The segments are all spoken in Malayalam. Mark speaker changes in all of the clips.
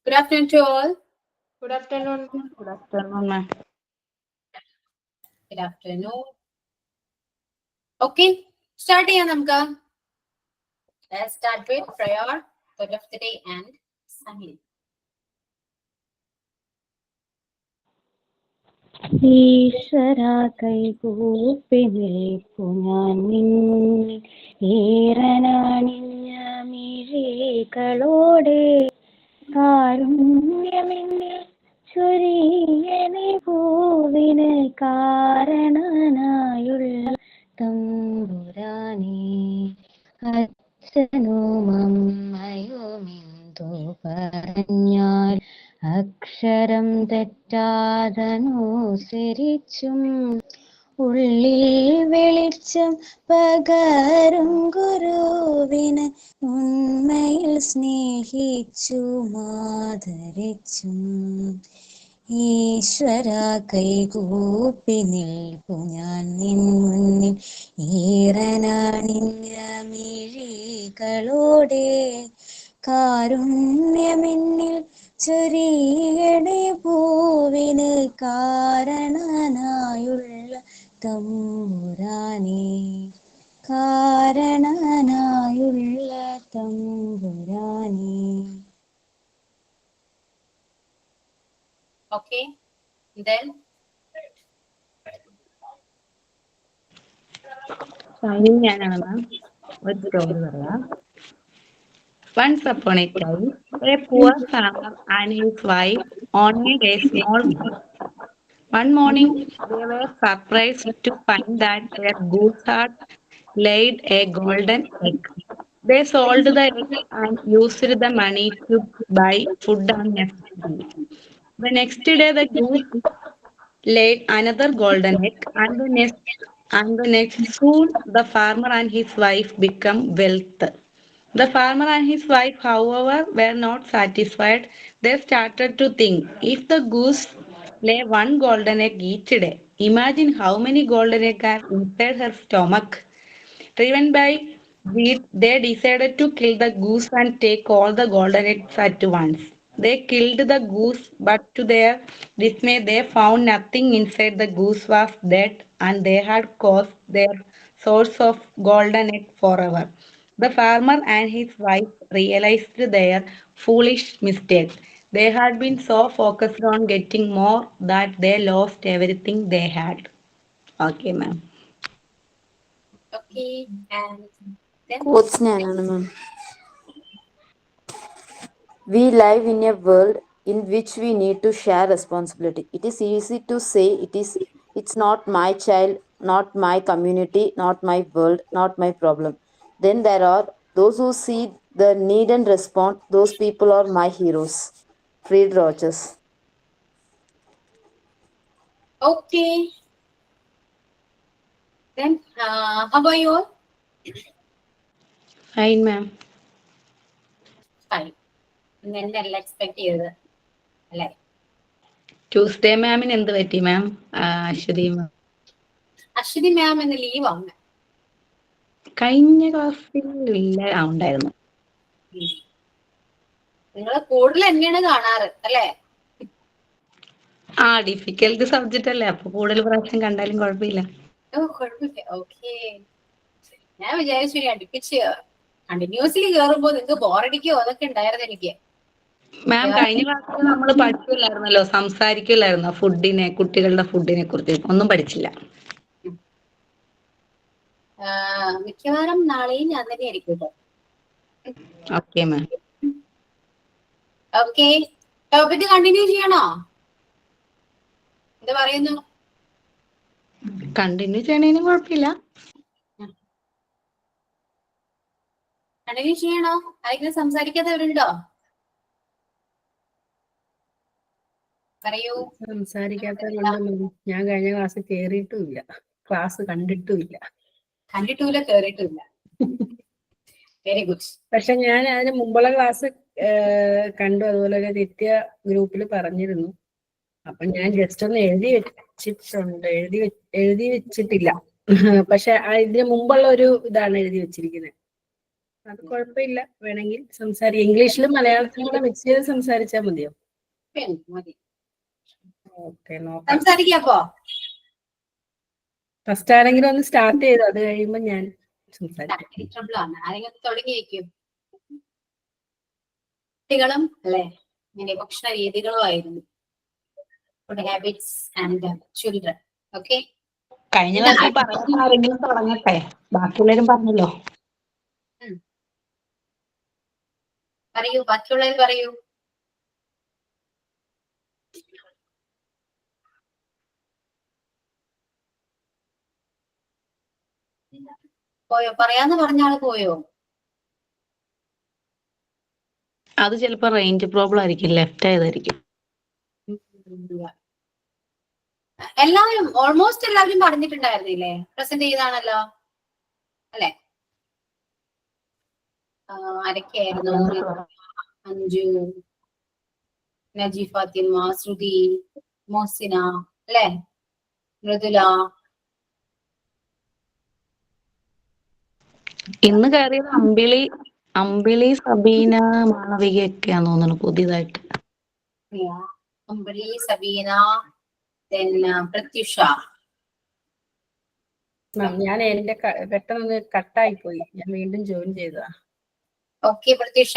Speaker 1: Good afternoon to all.
Speaker 2: Good afternoon.
Speaker 3: Good afternoon, ma'am.
Speaker 1: Good afternoon. Okay, start ചെയ്യാം നമുക്ക്. Let's start with prayer, word of the day and Sahil.
Speaker 3: ഈശ്വര കൈകൂപ്പി നിൽപ്പു ഞാൻ നിന്നിൽ ഈറനാണിഞ്ഞ മിഴികളോടെ കാരുണ്യമെന്നിൽ ചൊരിയനെ പൂവിന് കാരണനായുള്ള തമ്പുരാനേ അച്ഛനും അമ്മയുമെന്തു പറഞ്ഞാൽ അക്ഷരം തെറ്റാതനുസരിച്ചും ഉള്ളിൽ വെളിച്ചം പകരും ഗുരുവിന് ഉണ്മയിൽ സ്നേഹിച്ചു മാതരിച്ചും ഈശ്വര കൈകൂപ്പി നിൽപ്പു ഞാൻ നിൻ മുന്നിൽ ഈറനാണിഞ്ഞ മിഴികളോടെ കാരുണ്യമെന്നിൽ ചൊരിയണേ പൂവിന് കാരണനായുള്ള തമ്പുരാനേ കാരണനായുള്ള തമ്പുരാനേ.
Speaker 1: Okay, then
Speaker 3: ഞാനാണ് മാം. ഒരു സ്റ്റോറി പറയാം. Once upon a time, a poor farmer and his wife owned a small goat. One morning, they were surprised to find that their goose had laid a golden egg. They sold the egg and used the money to buy food and necessities. The next day, the goose laid another golden egg, and the next soon the farmer and his wife become wealth. The farmer and his wife, however, were not satisfied. They started to think, if the goose lay one golden egg each day, imagine how many golden eggs are inside her stomach. Driven by greed, they decided to kill the goose and take all the golden eggs at once. They killed the goose, but to their dismay, they found nothing inside. The goose was dead, and they had caused their source of golden egg forever. The farmer and his wife realized their foolish mistake. They had been so focused on getting more that they lost everything they had. Okay, ma'am.
Speaker 1: okay, and then
Speaker 2: Quotes ഞാനാണ് മാം. We live in a world in which we need to share responsibility. It is easy to say it's not my child, not my community, not my world, not my problem. Then there are those who see the need and respond. Those people are my heroes. Fred Rogers.
Speaker 1: okay, then how about you all?
Speaker 3: Fine, ma'am.
Speaker 1: Fine. എന്നെല്ലാം എക്സ്പെക്ട് ചെയ്തത് അല്ലേ?
Speaker 3: ട്യൂസ്ഡേ മാമിന് എന്ത് പറ്റി മാം? അശ്വതി മാം
Speaker 1: അശ്വതി മാം ഇന്ന് ലീവ് ആണ്.
Speaker 3: കഴിഞ്ഞ ക്ലാസ്സിൽ ഇല്ല ഉണ്ടായിരുന്നു.
Speaker 1: നിങ്ങൾ കൂടുതൽ എന്നെയാണ് കാണാറ് അല്ലേ?
Speaker 3: ഡിഫിക്കൽട്ട് സബ്ജക്റ്റ് അല്ലേ, അപ്പൊ കൂടുതൽ പ്രാവശ്യം കണ്ടാലും കുഴപ്പമില്ല.
Speaker 1: ഓ കുഴപ്പമില്ല. ഓക്കെ, ഞാൻ വിചാരിച്ചു ഇനി അടുപ്പിച്ച് കണ്ടിന്യൂസ്ലി കേറുമ്പോ നിങ്ങൾക്ക് ബോറടിക്കോ അതൊക്കെ ഉണ്ടായിരുന്നു എനിക്ക്.
Speaker 3: മാം കഴിഞ്ഞ ക്ലാസ്സിൽ നമ്മൾ പഠിക്കില്ലായിരുന്നല്ലോ, സംസാരിക്കില്ലായിരുന്നോ ഫുഡിനെ, കുട്ടികളുടെ ഫുഡിനെ കുറിച്ച് ഒന്നും പഠിച്ചില്ല.
Speaker 1: മിക്കവാറും നാളെയും ഞാൻ തന്നെ ആയിരിക്കും.
Speaker 3: Okay ma'am.
Speaker 1: Okay, topic continue ചെയ്യണോ? എന്താ പറയുന്നു?
Speaker 3: കണ്ടിന്യൂ ചെയ്യണേനും കുഴപ്പമില്ല.
Speaker 1: കണ്ടിന്യൂ ചെയ്യണോ? ആരെങ്കിലും സംസാരിക്കാത്തവരുണ്ടോ? പറയൂ.
Speaker 4: സംസാരിക്കാത്തവരുണ്ടല്ലോ. ഞാൻ കഴിഞ്ഞ ക്ലാസ് കേറിയിട്ടുമില്ല, ക്ലാസ് കണ്ടിട്ടുമില്ല.
Speaker 1: കണ്ടിട്ടില്ല, കേറിയിട്ടില്ല. Very good.
Speaker 4: പക്ഷെ ഞാൻ അതിന് മുമ്പുള്ള ക്ലാസ് കണ്ടു, അതുപോലെ നിത്യ ഗ്രൂപ്പിൽ പറഞ്ഞിരുന്നു. അപ്പൊ ഞാൻ ജസ്റ്റ് ഒന്ന് എഴുതി വെച്ചിട്ടുണ്ട്, എഴുതി വെച്ചിട്ടില്ല. പക്ഷെ ഇതിന് മുമ്പുള്ള ഒരു ഇതാണ് എഴുതി വെച്ചിരിക്കുന്നത്. അത് കുഴപ്പമില്ല, വേണമെങ്കിൽ ഇംഗ്ലീഷിലും മലയാളത്തിലും കൂടെ മിക്സ് ചെയ്ത് സംസാരിച്ചാൽ മതിയോ?
Speaker 1: മതി.
Speaker 4: ഓക്കെ, നോക്കാം.
Speaker 1: സംസാരിക്കാപ്പോ
Speaker 4: ഫസ്റ്റ് ആരെങ്കിലും ഒന്ന് സ്റ്റാർട്ട് ചെയ്തു, അത് കഴിയുമ്പോ ഞാൻ സംസാരിക്കാം.
Speaker 1: ട്രബിൾ ആണ്. ആരെങ്കിലും തുടങ്ങി വെക്കും. കുട്ടികളും അല്ലെ ഇങ്ങനെ ഭക്ഷണ രീതികളും ആയിരുന്നു. Food habits and children. Okay,
Speaker 3: കഴിഞ്ഞ ക്ലാസ്സിൽ പറയുന്ന ആരെങ്കിലും തുടങ്ങട്ടെ, ബാക്കിയുള്ളവരും പറഞ്ഞല്ലോ.
Speaker 1: പറയൂ, ബാക്കിയുള്ളവർ പറയൂ. പോയോ? പറയാന്ന് പറഞ്ഞ ആള് പോയോ?
Speaker 3: അത് ചിലപ്പോ റേഞ്ച് പ്രോബ്ലം ആയിരിക്കും, ലെഫ്റ്റ് ആയതായിരിക്കും.
Speaker 1: എല്ലാവരും ഓൾമോസ്റ്റ് എല്ലാവരും പറഞ്ഞിട്ടുണ്ടായിരുന്നില്ലേ? പ്രസന്റ് ചെയ്താണല്ലോ അല്ലെ? ആരൊക്കെയായിരുന്നു? അഞ്ജു, നജി ഫാത്തിമ, ശ്രുതി, മോസിന അല്ലെ, മൃദുല.
Speaker 3: ഇന്ന് കയറിയത് അമ്പിളി സബീന മാളവികയൊക്കെയാന്ന് തോന്നുന്നു പുതിയതായിട്ട്.
Speaker 1: അമ്പിളി, സബീന, പ്രത്യുഷ.
Speaker 4: ഞാൻ എന്റെ പെട്ടെന്ന് കട്ടായി പോയി, ഞാൻ വീണ്ടും ജോയിൻ ചെയ്തതാ.
Speaker 1: ഓക്കെ പ്രത്യുഷ,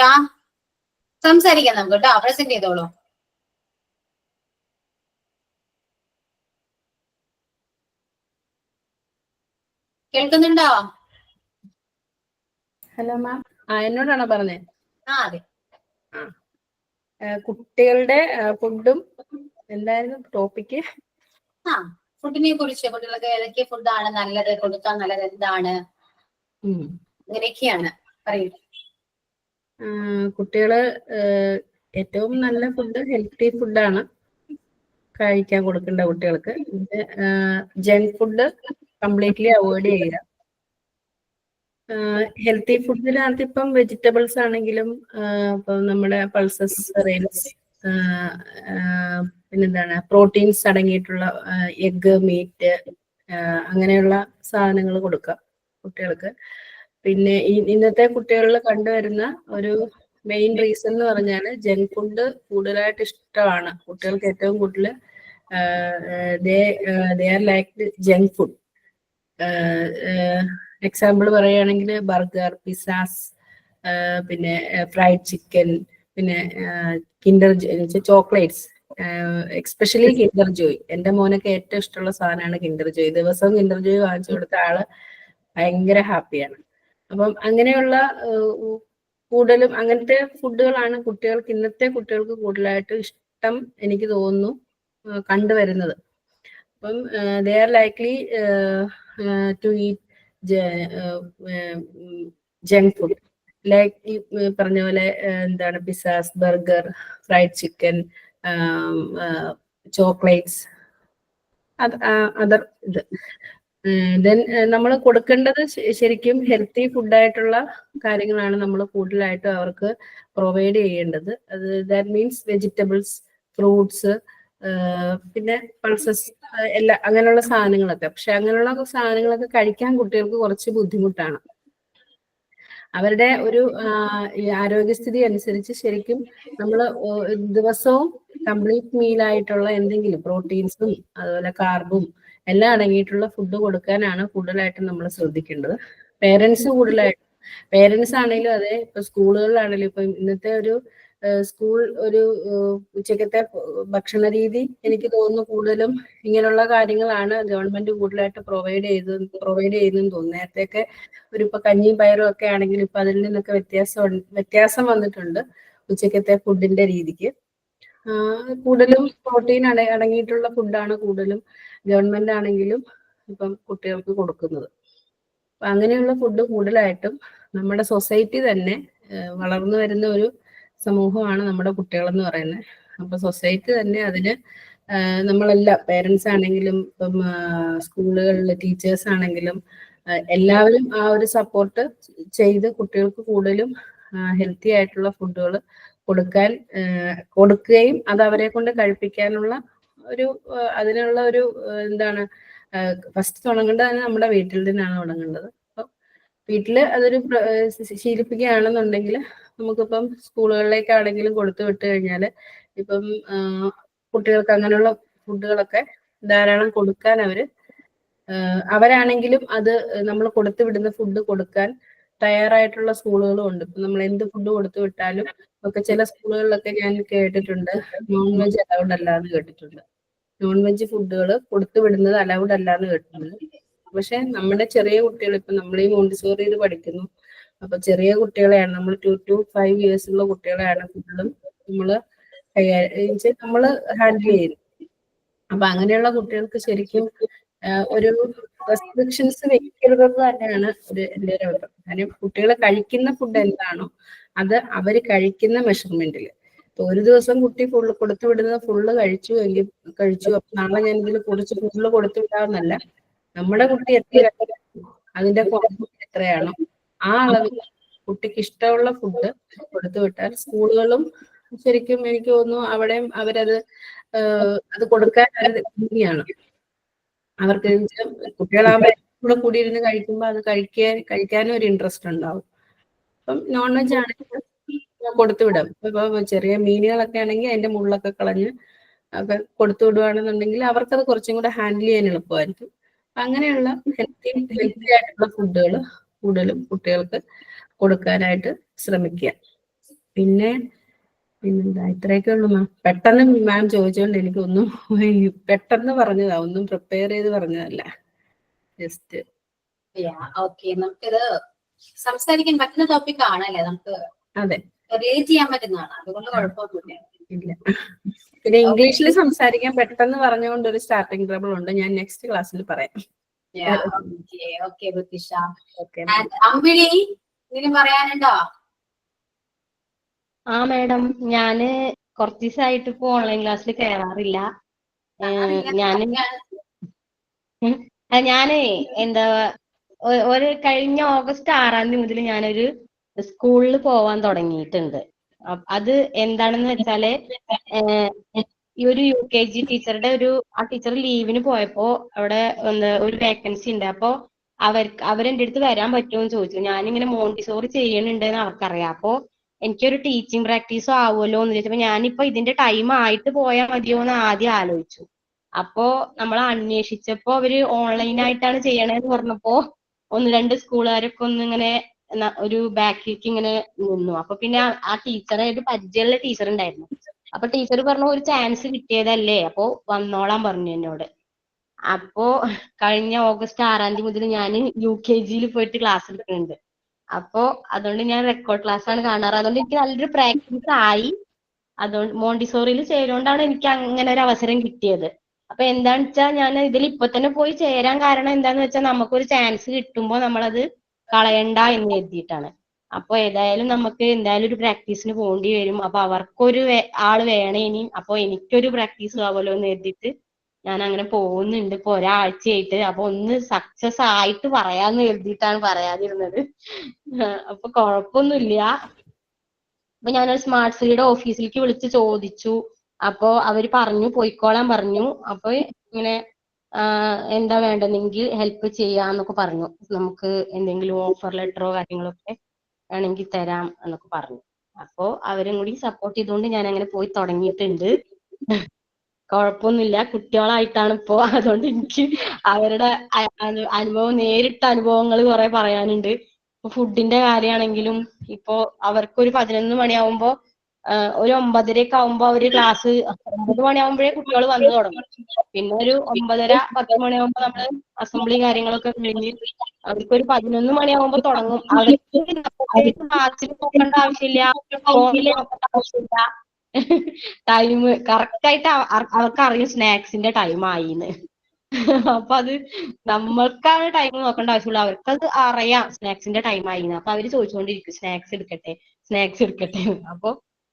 Speaker 1: സംസാരിക്കാം നമുക്ക് കേട്ടോ. പ്രസന്റ് ചെയ്തോളൂ. കേൾക്കുന്നുണ്ടോ?
Speaker 4: Hello ma'am. എന്നോടാണോ പറഞ്ഞേ?
Speaker 1: അതെ.
Speaker 4: കുട്ടികളുടെ ഫുഡും എന്തായിരുന്നു ടോപ്പിക്ക്?
Speaker 1: ഫുഡിനെ കുറിച്ച്, കുട്ടികൾക്ക് ഏതൊക്കെ ഫുഡാണ് നല്ലത്, കൊടുക്കാൻ നല്ലത് എന്താണ്, ഇങ്ങനെയൊക്കെയാണ്. പറയൂ.
Speaker 4: കുട്ടികള് ഏറ്റവും നല്ല ഫുഡ് ഹെൽത്തി ഫുഡാണ് കഴിക്കാൻ കൊടുക്കേണ്ട കുട്ടികൾക്ക്. ജങ്ക് ഫുഡ് കംപ്ലീറ്റ്ലി അവോയ്ഡ് ചെയ്യുക. ഹെൽത്തി ഫുഡിനകത്ത് ഇപ്പം വെജിറ്റബിൾസ് ആണെങ്കിലും ഇപ്പം നമ്മുടെ പൾസസ്, റൈസ്, പിന്നെന്താണ് പ്രോട്ടീൻസ് അടങ്ങിയിട്ടുള്ള എഗ്ഗ്, മീറ്റ്, അങ്ങനെയുള്ള സാധനങ്ങൾ കൊടുക്കാം കുട്ടികൾക്ക്. പിന്നെ ഇന്നത്തെ കുട്ടികളിൽ കണ്ടുവരുന്ന ഒരു മെയിൻ റീസൺ എന്ന് പറഞ്ഞാൽ ജങ്ക് ഫുഡ് കൂടുതലായിട്ട് ഇഷ്ടമാണ് കുട്ടികൾക്ക്. ഏറ്റവും കൂടുതൽ they are like junk food. Example പറയുകയാണെങ്കിൽ ബർഗർ, പിസ്സാസ്, പിന്നെ ഫ്രൈഡ് ചിക്കൻ, പിന്നെ Kinder chocolates, especially Kinder Joy. എൻ്റെ മോനൊക്കെ ഏറ്റവും ഇഷ്ടമുള്ള സാധനമാണ് കിൻഡർ ജോയ്. ദിവസവും കിൻഡർ ജോയ് വാങ്ങിച്ചു കൊടുത്ത ആള് ഭയങ്കര ഹാപ്പിയാണ്. അപ്പം അങ്ങനെയുള്ള കൂടുതലും അങ്ങനത്തെ ഫുഡുകളാണ് കുട്ടികൾക്ക്, ഇന്നത്തെ കുട്ടികൾക്ക് കൂടുതലായിട്ട് ഇഷ്ടം എനിക്ക് തോന്നുന്നു കണ്ടുവരുന്നത്. അപ്പം they are likely to eat junk food, like ഈ പറഞ്ഞ പോലെ എന്താണ് pizzas, burger, fried chicken, chocolates, other ഇത്. ദെൻ നമ്മൾ കൊടുക്കേണ്ടത് ശരിക്കും ഹെൽത്തി ഫുഡായിട്ടുള്ള കാര്യങ്ങളാണ് നമ്മൾ കൂടുതലായിട്ടും അവർക്ക് പ്രൊവൈഡ് ചെയ്യേണ്ടത്. അത് ദാറ്റ് മീൻസ് വെജിറ്റബിൾസ്, ഫ്രൂട്ട്സ്, പിന്നെ പൾസസ്, എല്ലാ അങ്ങനെയുള്ള സാധനങ്ങളൊക്കെ. പക്ഷെ അങ്ങനെയുള്ള സാധനങ്ങളൊക്കെ കഴിക്കാൻ കുട്ടികൾക്ക് കുറച്ച് ബുദ്ധിമുട്ടാണ്. അവരുടെ ഒരു ആരോഗ്യസ്ഥിതി അനുസരിച്ച് ശരിക്കും നമ്മൾ ദിവസവും കംപ്ലീറ്റ് മീലായിട്ടുള്ള എന്തെങ്കിലും പ്രോട്ടീൻസും അതുപോലെ കാർബും എല്ലാം അടങ്ങിയിട്ടുള്ള ഫുഡ് കൊടുക്കാനാണ് കൂടുതലായിട്ടും നമ്മൾ ശ്രദ്ധിക്കേണ്ടത്. പേരൻസ് ആണെങ്കിലും അതെ, ഇപ്പൊ സ്കൂളുകളിലാണെങ്കിലും ഇപ്പൊ ഇന്നത്തെ ഒരു സ്കൂൾ ഒരു ഉച്ചക്കത്തെ ഭക്ഷണ രീതി എനിക്ക് തോന്നുന്നു കൂടുതലും ഇങ്ങനെയുള്ള കാര്യങ്ങളാണ് ഗവൺമെന്റ് കൂടുതലായിട്ട് പ്രൊവൈഡ് ചെയ്യുന്നതെന്ന് തോന്നുന്നു. നേരത്തെയൊക്കെ ഇപ്പൊ കഞ്ഞിയും പയറും ഒക്കെ ആണെങ്കിൽ ഇപ്പൊ അതിൽ നിന്നൊക്കെ വ്യത്യാസം വന്നിട്ടുണ്ട് ഉച്ചക്കത്തെ ഫുഡിന്റെ രീതിക്ക്. കൂടുതലും പ്രോട്ടീൻ അടങ്ങിയിട്ടുള്ള ഫുഡാണ് കൂടുതലും ഗവൺമെന്റ് ആണെങ്കിലും ഇപ്പം കുട്ടികൾക്ക് കൊടുക്കുന്നത്. അപ്പൊ അങ്ങനെയുള്ള ഫുഡ് കൂടുതലായിട്ടും നമ്മുടെ സൊസൈറ്റി തന്നെ വളർന്നു വരുന്ന ഒരു സമൂഹമാണ് നമ്മുടെ കുട്ടികളെന്ന് പറയുന്നത്. അപ്പൊ സൊസൈറ്റി തന്നെ അതിന് നമ്മളെല്ലാം പേരൻസ് ആണെങ്കിലും ഇപ്പം സ്കൂളുകളിലെ ടീച്ചേഴ്സ് ആണെങ്കിലും എല്ലാവരും ആ ഒരു സപ്പോർട്ട് ചെയ്ത് കുട്ടികൾക്ക് കൂടുതലും ഹെൽത്തി ആയിട്ടുള്ള ഫുഡുകൾ കൊടുക്കുകയും അത് അവരെ കൊണ്ട് കഴിപ്പിക്കാനുള്ള ഒരു അതിനുള്ള ഒരു എന്താണ് ഫസ്റ്റ് തുടങ്ങേണ്ടത് തന്നെ നമ്മുടെ വീട്ടിൽ നിന്നാണ് തുടങ്ങേണ്ടത്. അപ്പം വീട്ടില് അതൊരു ശീലിപ്പിക്കുകയാണെന്നുണ്ടെങ്കിൽ നമുക്കിപ്പം സ്കൂളുകളിലേക്കാണെങ്കിലും കൊടുത്തു വിട്ട് കഴിഞ്ഞാൽ ഇപ്പം കുട്ടികൾക്ക് അങ്ങനെയുള്ള ഫുഡുകളൊക്കെ ധാരാളം കൊടുക്കാൻ അവരാണെങ്കിലും അത് നമ്മൾ കൊടുത്തു വിടുന്ന ഫുഡ് കൊടുക്കാൻ തയ്യാറായിട്ടുള്ള സ്കൂളുകളും ഉണ്ട്. ഇപ്പം നമ്മൾ എന്ത് ഫുഡ് കൊടുത്തു വിട്ടാലും ഒക്കെ ചില സ്കൂളുകളിലൊക്കെ ഞാൻ കേട്ടിട്ടുണ്ട് നോൺ വെജ് അലൗഡ് അല്ല എന്ന് കേട്ടിട്ടുണ്ട്. നോൺ വെജ് ഫുഡുകൾ കൊടുത്തു വിടുന്നത് അലൗഡ് അല്ല എന്ന് കേട്ടിട്ടുണ്ട്. പക്ഷെ നമ്മുടെ ചെറിയ കുട്ടികൾ ഇപ്പൊ നമ്മൾ ഈ മോണ്ടിസോറിയിൽ പഠിക്കുന്നു. അപ്പൊ ചെറിയ കുട്ടികളെയാണ് നമ്മൾ 2 to 5 years ഉള്ള കുട്ടികളെയാണ് ഫുഡും നമ്മള് ഹാൻഡിൽ ചെയ്യുന്നത്. അപ്പൊ അങ്ങനെയുള്ള കുട്ടികൾക്ക് ശരിക്കും ഒരു റെസ്ട്രിക്ഷൻസ് വെക്കരുതെന്ന് തന്നെയാണ് എൻ്റെ ഒരു അഭിപ്രായം. കാര്യം കുട്ടികൾ കഴിക്കുന്ന ഫുഡ് എന്താണോ അത് അവർ കഴിക്കുന്ന മെഷർമെന്റിൽ. ഇപ്പൊ ഒരു ദിവസം കുട്ടി കൊടുത്തു വിടുന്നത് ഫുള്ള് കഴിച്ചു അപ്പൊ നാളെ ഞാൻ ഇതിൽ കുറച്ച് ഫുള്ള് കൊടുത്തു വിടാമെന്നല്ല. നമ്മുടെ കുട്ടി എത്ര അതിന്റെ ക്വാണ്ടിറ്റി എത്രയാണോ ആ അളവിൽ കുട്ടിക്ക് ഇഷ്ടമുള്ള ഫുഡ് കൊടുത്തു വിട്ടാൽ സ്കൂളുകളും ശരിക്കും എനിക്ക് തോന്നുന്നു അവിടെയും അവരത് അത് കൊടുക്കാൻ ഭംഗിയാണ്. അവർക്ക് കുട്ടികളാകുമ്പോൾ കൂടിയിരുന്ന് കഴിക്കുമ്പോൾ അത് കഴിക്കാനും ഒരു ഇൻട്രസ്റ്റ് ഉണ്ടാവും. അപ്പം നോൺ വെജ് ആണെങ്കിൽ കൊടുത്തു വിടാം. ഇപ്പൊ ചെറിയ മീനുകളൊക്കെ ആണെങ്കിൽ അതിന്റെ മുള്ളൊക്കെ കളഞ്ഞ് ഒക്കെ കൊടുത്തു വിടുവാണെന്നുണ്ടെങ്കിൽ അവർക്കത് കുറച്ചും കൂടെ ഹാൻഡിൽ ചെയ്യാൻ എളുപ്പമായിരിക്കും. അങ്ങനെയുള്ള ഹെൽത്തി ആയിട്ടുള്ള ഫുഡുകൾ കൂടുതലും കുട്ടികൾക്ക് കൊടുക്കാനായിട്ട് ശ്രമിക്കുക. പിന്നെന്താ ഇത്രയൊക്കെ ഉള്ളൂ മാം. പെട്ടെന്ന് മാം ചോദിച്ചോണ്ട് എനിക്കൊന്നും പെട്ടെന്ന് പറഞ്ഞതാ, ഒന്നും പ്രിപ്പയർ ചെയ്ത് പറഞ്ഞതല്ല. ജസ്റ്റ്
Speaker 1: ഓക്കെ, നമുക്കിത് സംസാരിക്കാൻ പറ്റുന്ന ടോപ്പിക് ആണല്ലേ, നമുക്ക്
Speaker 4: അതെ
Speaker 1: റിലേറ്റ് ചെയ്യാൻ പറ്റുന്നതാണ്, അതുകൊണ്ട് കുഴപ്പമൊന്നുമില്ല.
Speaker 4: ഇല്ല. പിന്നെ ഇംഗ്ലീഷിൽ സംസാരിക്കാൻ പെട്ടെന്ന് പറഞ്ഞുകൊണ്ട് ഒരു സ്റ്റാർട്ടിംഗ് ട്രബിൾ ഉണ്ട്. ഞാൻ നെക്സ്റ്റ് ക്ലാസ്സിൽ പറയാം.
Speaker 1: ഓക്കെ ബുദ്ധിഷ. അമ്പിളി എന്തെങ്കിലും പറയാനുണ്ടോ?
Speaker 5: ആ മാഡം, ഞാന് കുറച്ച് ദിവസമായിട്ട് ഇപ്പൊ ഓൺലൈൻ ക്ലാസ്സിൽ കയറാറില്ല. ഞാനേ എന്താ ഒരു കഴിഞ്ഞ ഓഗസ്റ്റ് 6-ാം തീയതി മുതൽ ഞാനൊരു സ്കൂളിൽ പോവാൻ തുടങ്ങിയിട്ടുണ്ട്. അത് എന്താണെന്ന് വെച്ചാല് ഈ ഒരു UKG ടീച്ചറുടെ ആ ടീച്ചർ ലീവിന് പോയപ്പോ അവിടെ ഒരു വേക്കൻസി ഉണ്ട്. അപ്പൊ അവരെന്റെ അടുത്ത് വരാൻ പറ്റുമോ എന്ന് ചോദിച്ചു. ഞാനിങ്ങനെ മോണ്ടിസോറി ചെയ്യണുണ്ടെന്ന് അവർക്കറിയാം. അപ്പൊ എനിക്കൊരു ടീച്ചിങ് പ്രാക്ടീസും ആവുമല്ലോ എന്ന് ചോദിച്ചപ്പോ ഞാനിപ്പോ ഇതിന്റെ ടൈം ആയിട്ട് പോയാൽ മതിയോ എന്ന് ആദ്യം ആലോചിച്ചു. അപ്പോ നമ്മൾ അന്വേഷിച്ചപ്പോ അവര് ഓൺലൈനായിട്ടാണ് ചെയ്യണേന്ന് പറഞ്ഞപ്പോ 1-2 സ്കൂളുകാരൊക്കെ ഒന്നിങ്ങനെ ഒരു ബാക്കിലേക്ക് ഇങ്ങനെ നിന്നു. അപ്പൊ പിന്നെ ആ ടീച്ചറെ ഒരു പരിചയമുള്ള ടീച്ചർ ഉണ്ടായിരുന്നു. അപ്പൊ ടീച്ചർ പറഞ്ഞു ഒരു ചാൻസ് കിട്ടിയതല്ലേ, അപ്പൊ വന്നോളാൻ പറഞ്ഞു എന്നോട്. അപ്പോ കഴിഞ്ഞ ഓഗസ്റ്റ് 6-ാം തീയതി മുതൽ ഞാൻ UKGയിൽ പോയിട്ട് ക്ലാസ് എടുക്കുന്നുണ്ട്. അപ്പോ അതുകൊണ്ട് ഞാൻ റെക്കോർഡ് ക്ലാസ് ആണ് കാണാറ്. അതുകൊണ്ട് എനിക്ക് നല്ലൊരു പ്രാക്ടീസ് ആയി. അതുകൊണ്ട് മോണ്ടിസോറിയിൽ ചെയ്തുകൊണ്ടാണ് എനിക്ക് അങ്ങനെ ഒരു അവസരം കിട്ടിയത്. അപ്പൊ എന്താന്ന് വെച്ചാൽ ഞാൻ ഇതിൽ ഇപ്പൊ തന്നെ പോയി ചേരാൻ കാരണം എന്താന്ന് വെച്ചാൽ നമുക്കൊരു ചാൻസ് കിട്ടുമ്പോൾ നമ്മളത് കളയണ്ട എന്ന് കരുതിയിട്ടാണ്. അപ്പൊ ഏതായാലും നമുക്ക് എന്തായാലും ഒരു പ്രാക്ടീസിന് പോകേണ്ടി വരും. അപ്പൊ അവർക്കൊരു ആള് വേണേ ഇനി, അപ്പൊ എനിക്കൊരു പ്രാക്ടീസ് ആവുമല്ലോ എന്ന് കരുതിയിട്ട് ഞാൻ അങ്ങനെ പോകുന്നുണ്ട് ഇപ്പൊ ഒരാഴ്ചയായിട്ട്. അപ്പൊ ഒന്ന് സക്സസ് ആയിട്ട് പറയാന്ന് കരുതിയിട്ടാണ് പറയാതിരുന്നത്. അപ്പൊ കുഴപ്പമൊന്നുമില്ല. അപ്പൊ ഞാനൊരു സ്മാർട്ട് സിറ്റിയുടെ ഓഫീസിലേക്ക് വിളിച്ച് ചോദിച്ചു. അപ്പൊ അവര് പറഞ്ഞു പോയിക്കോളാൻ പറഞ്ഞു. അപ്പൊ ഇങ്ങനെ എന്താ വേണ്ടെന്നെങ്കിൽ ഹെൽപ്പ് ചെയ്യാന്നൊക്കെ പറഞ്ഞു. നമുക്ക് എന്തെങ്കിലും ഓഫർ ലെറ്ററോ കാര്യങ്ങളോ ഒക്കെ വേണമെങ്കിൽ തരാം എന്നൊക്കെ പറഞ്ഞു. അപ്പോ അവരും കൂടി സപ്പോർട്ട് ചെയ്തുകൊണ്ട് ഞാൻ അങ്ങനെ പോയി തുടങ്ങിയിട്ടുണ്ട്. കുഴപ്പമൊന്നുമില്ല, കുട്ടികളായിട്ടാണ് ഇപ്പോ. അതുകൊണ്ട് എനിക്ക് അവരുടെ അനുഭവം, നേരിട്ട അനുഭവങ്ങൾ കുറെ പറയാനുണ്ട്. ഇപ്പൊ ഫുഡിന്റെ കാര്യമാണെങ്കിലും ഇപ്പോ അവർക്ക് ഒരു 11 മണിയാവുമ്പോ ഒരു 9:30 ആവുമ്പോ അവര് ക്ലാസ് 9 മണിയാവുമ്പോഴേ കുട്ടികൾ വന്നു തുടങ്ങും. പിന്നെ ഒരു 9:30-10 മണിയാവുമ്പോ നമ്മള് അസംബ്ലി കാര്യങ്ങളൊക്കെ കഴിഞ്ഞ് അവർക്കൊരു 11 മണിയാവുമ്പോ തുടങ്ങും. അവർക്ക് ക്ലാസ്സിൽ നോക്കേണ്ട ആവശ്യമില്ല, ഫോണിൽ നോക്കേണ്ട ആവശ്യമില്ല. ടൈം കറക്റ്റ് ആയിട്ട് അവർക്ക് അറിയും സ്നാക്സിന്റെ ടൈം ആയിന്ന്. അപ്പൊ അത് നമ്മൾക്കാണ് ടൈം നോക്കേണ്ട ആവശ്യമുള്ളൂ, അവർക്കത് അറിയാം സ്നാക്സിന്റെ ടൈം ആയിന്ന്. അപ്പൊ അവര് ചോദിച്ചുകൊണ്ടിരിക്കും സ്നാക്സ് എടുക്കട്ടെ. അപ്പൊ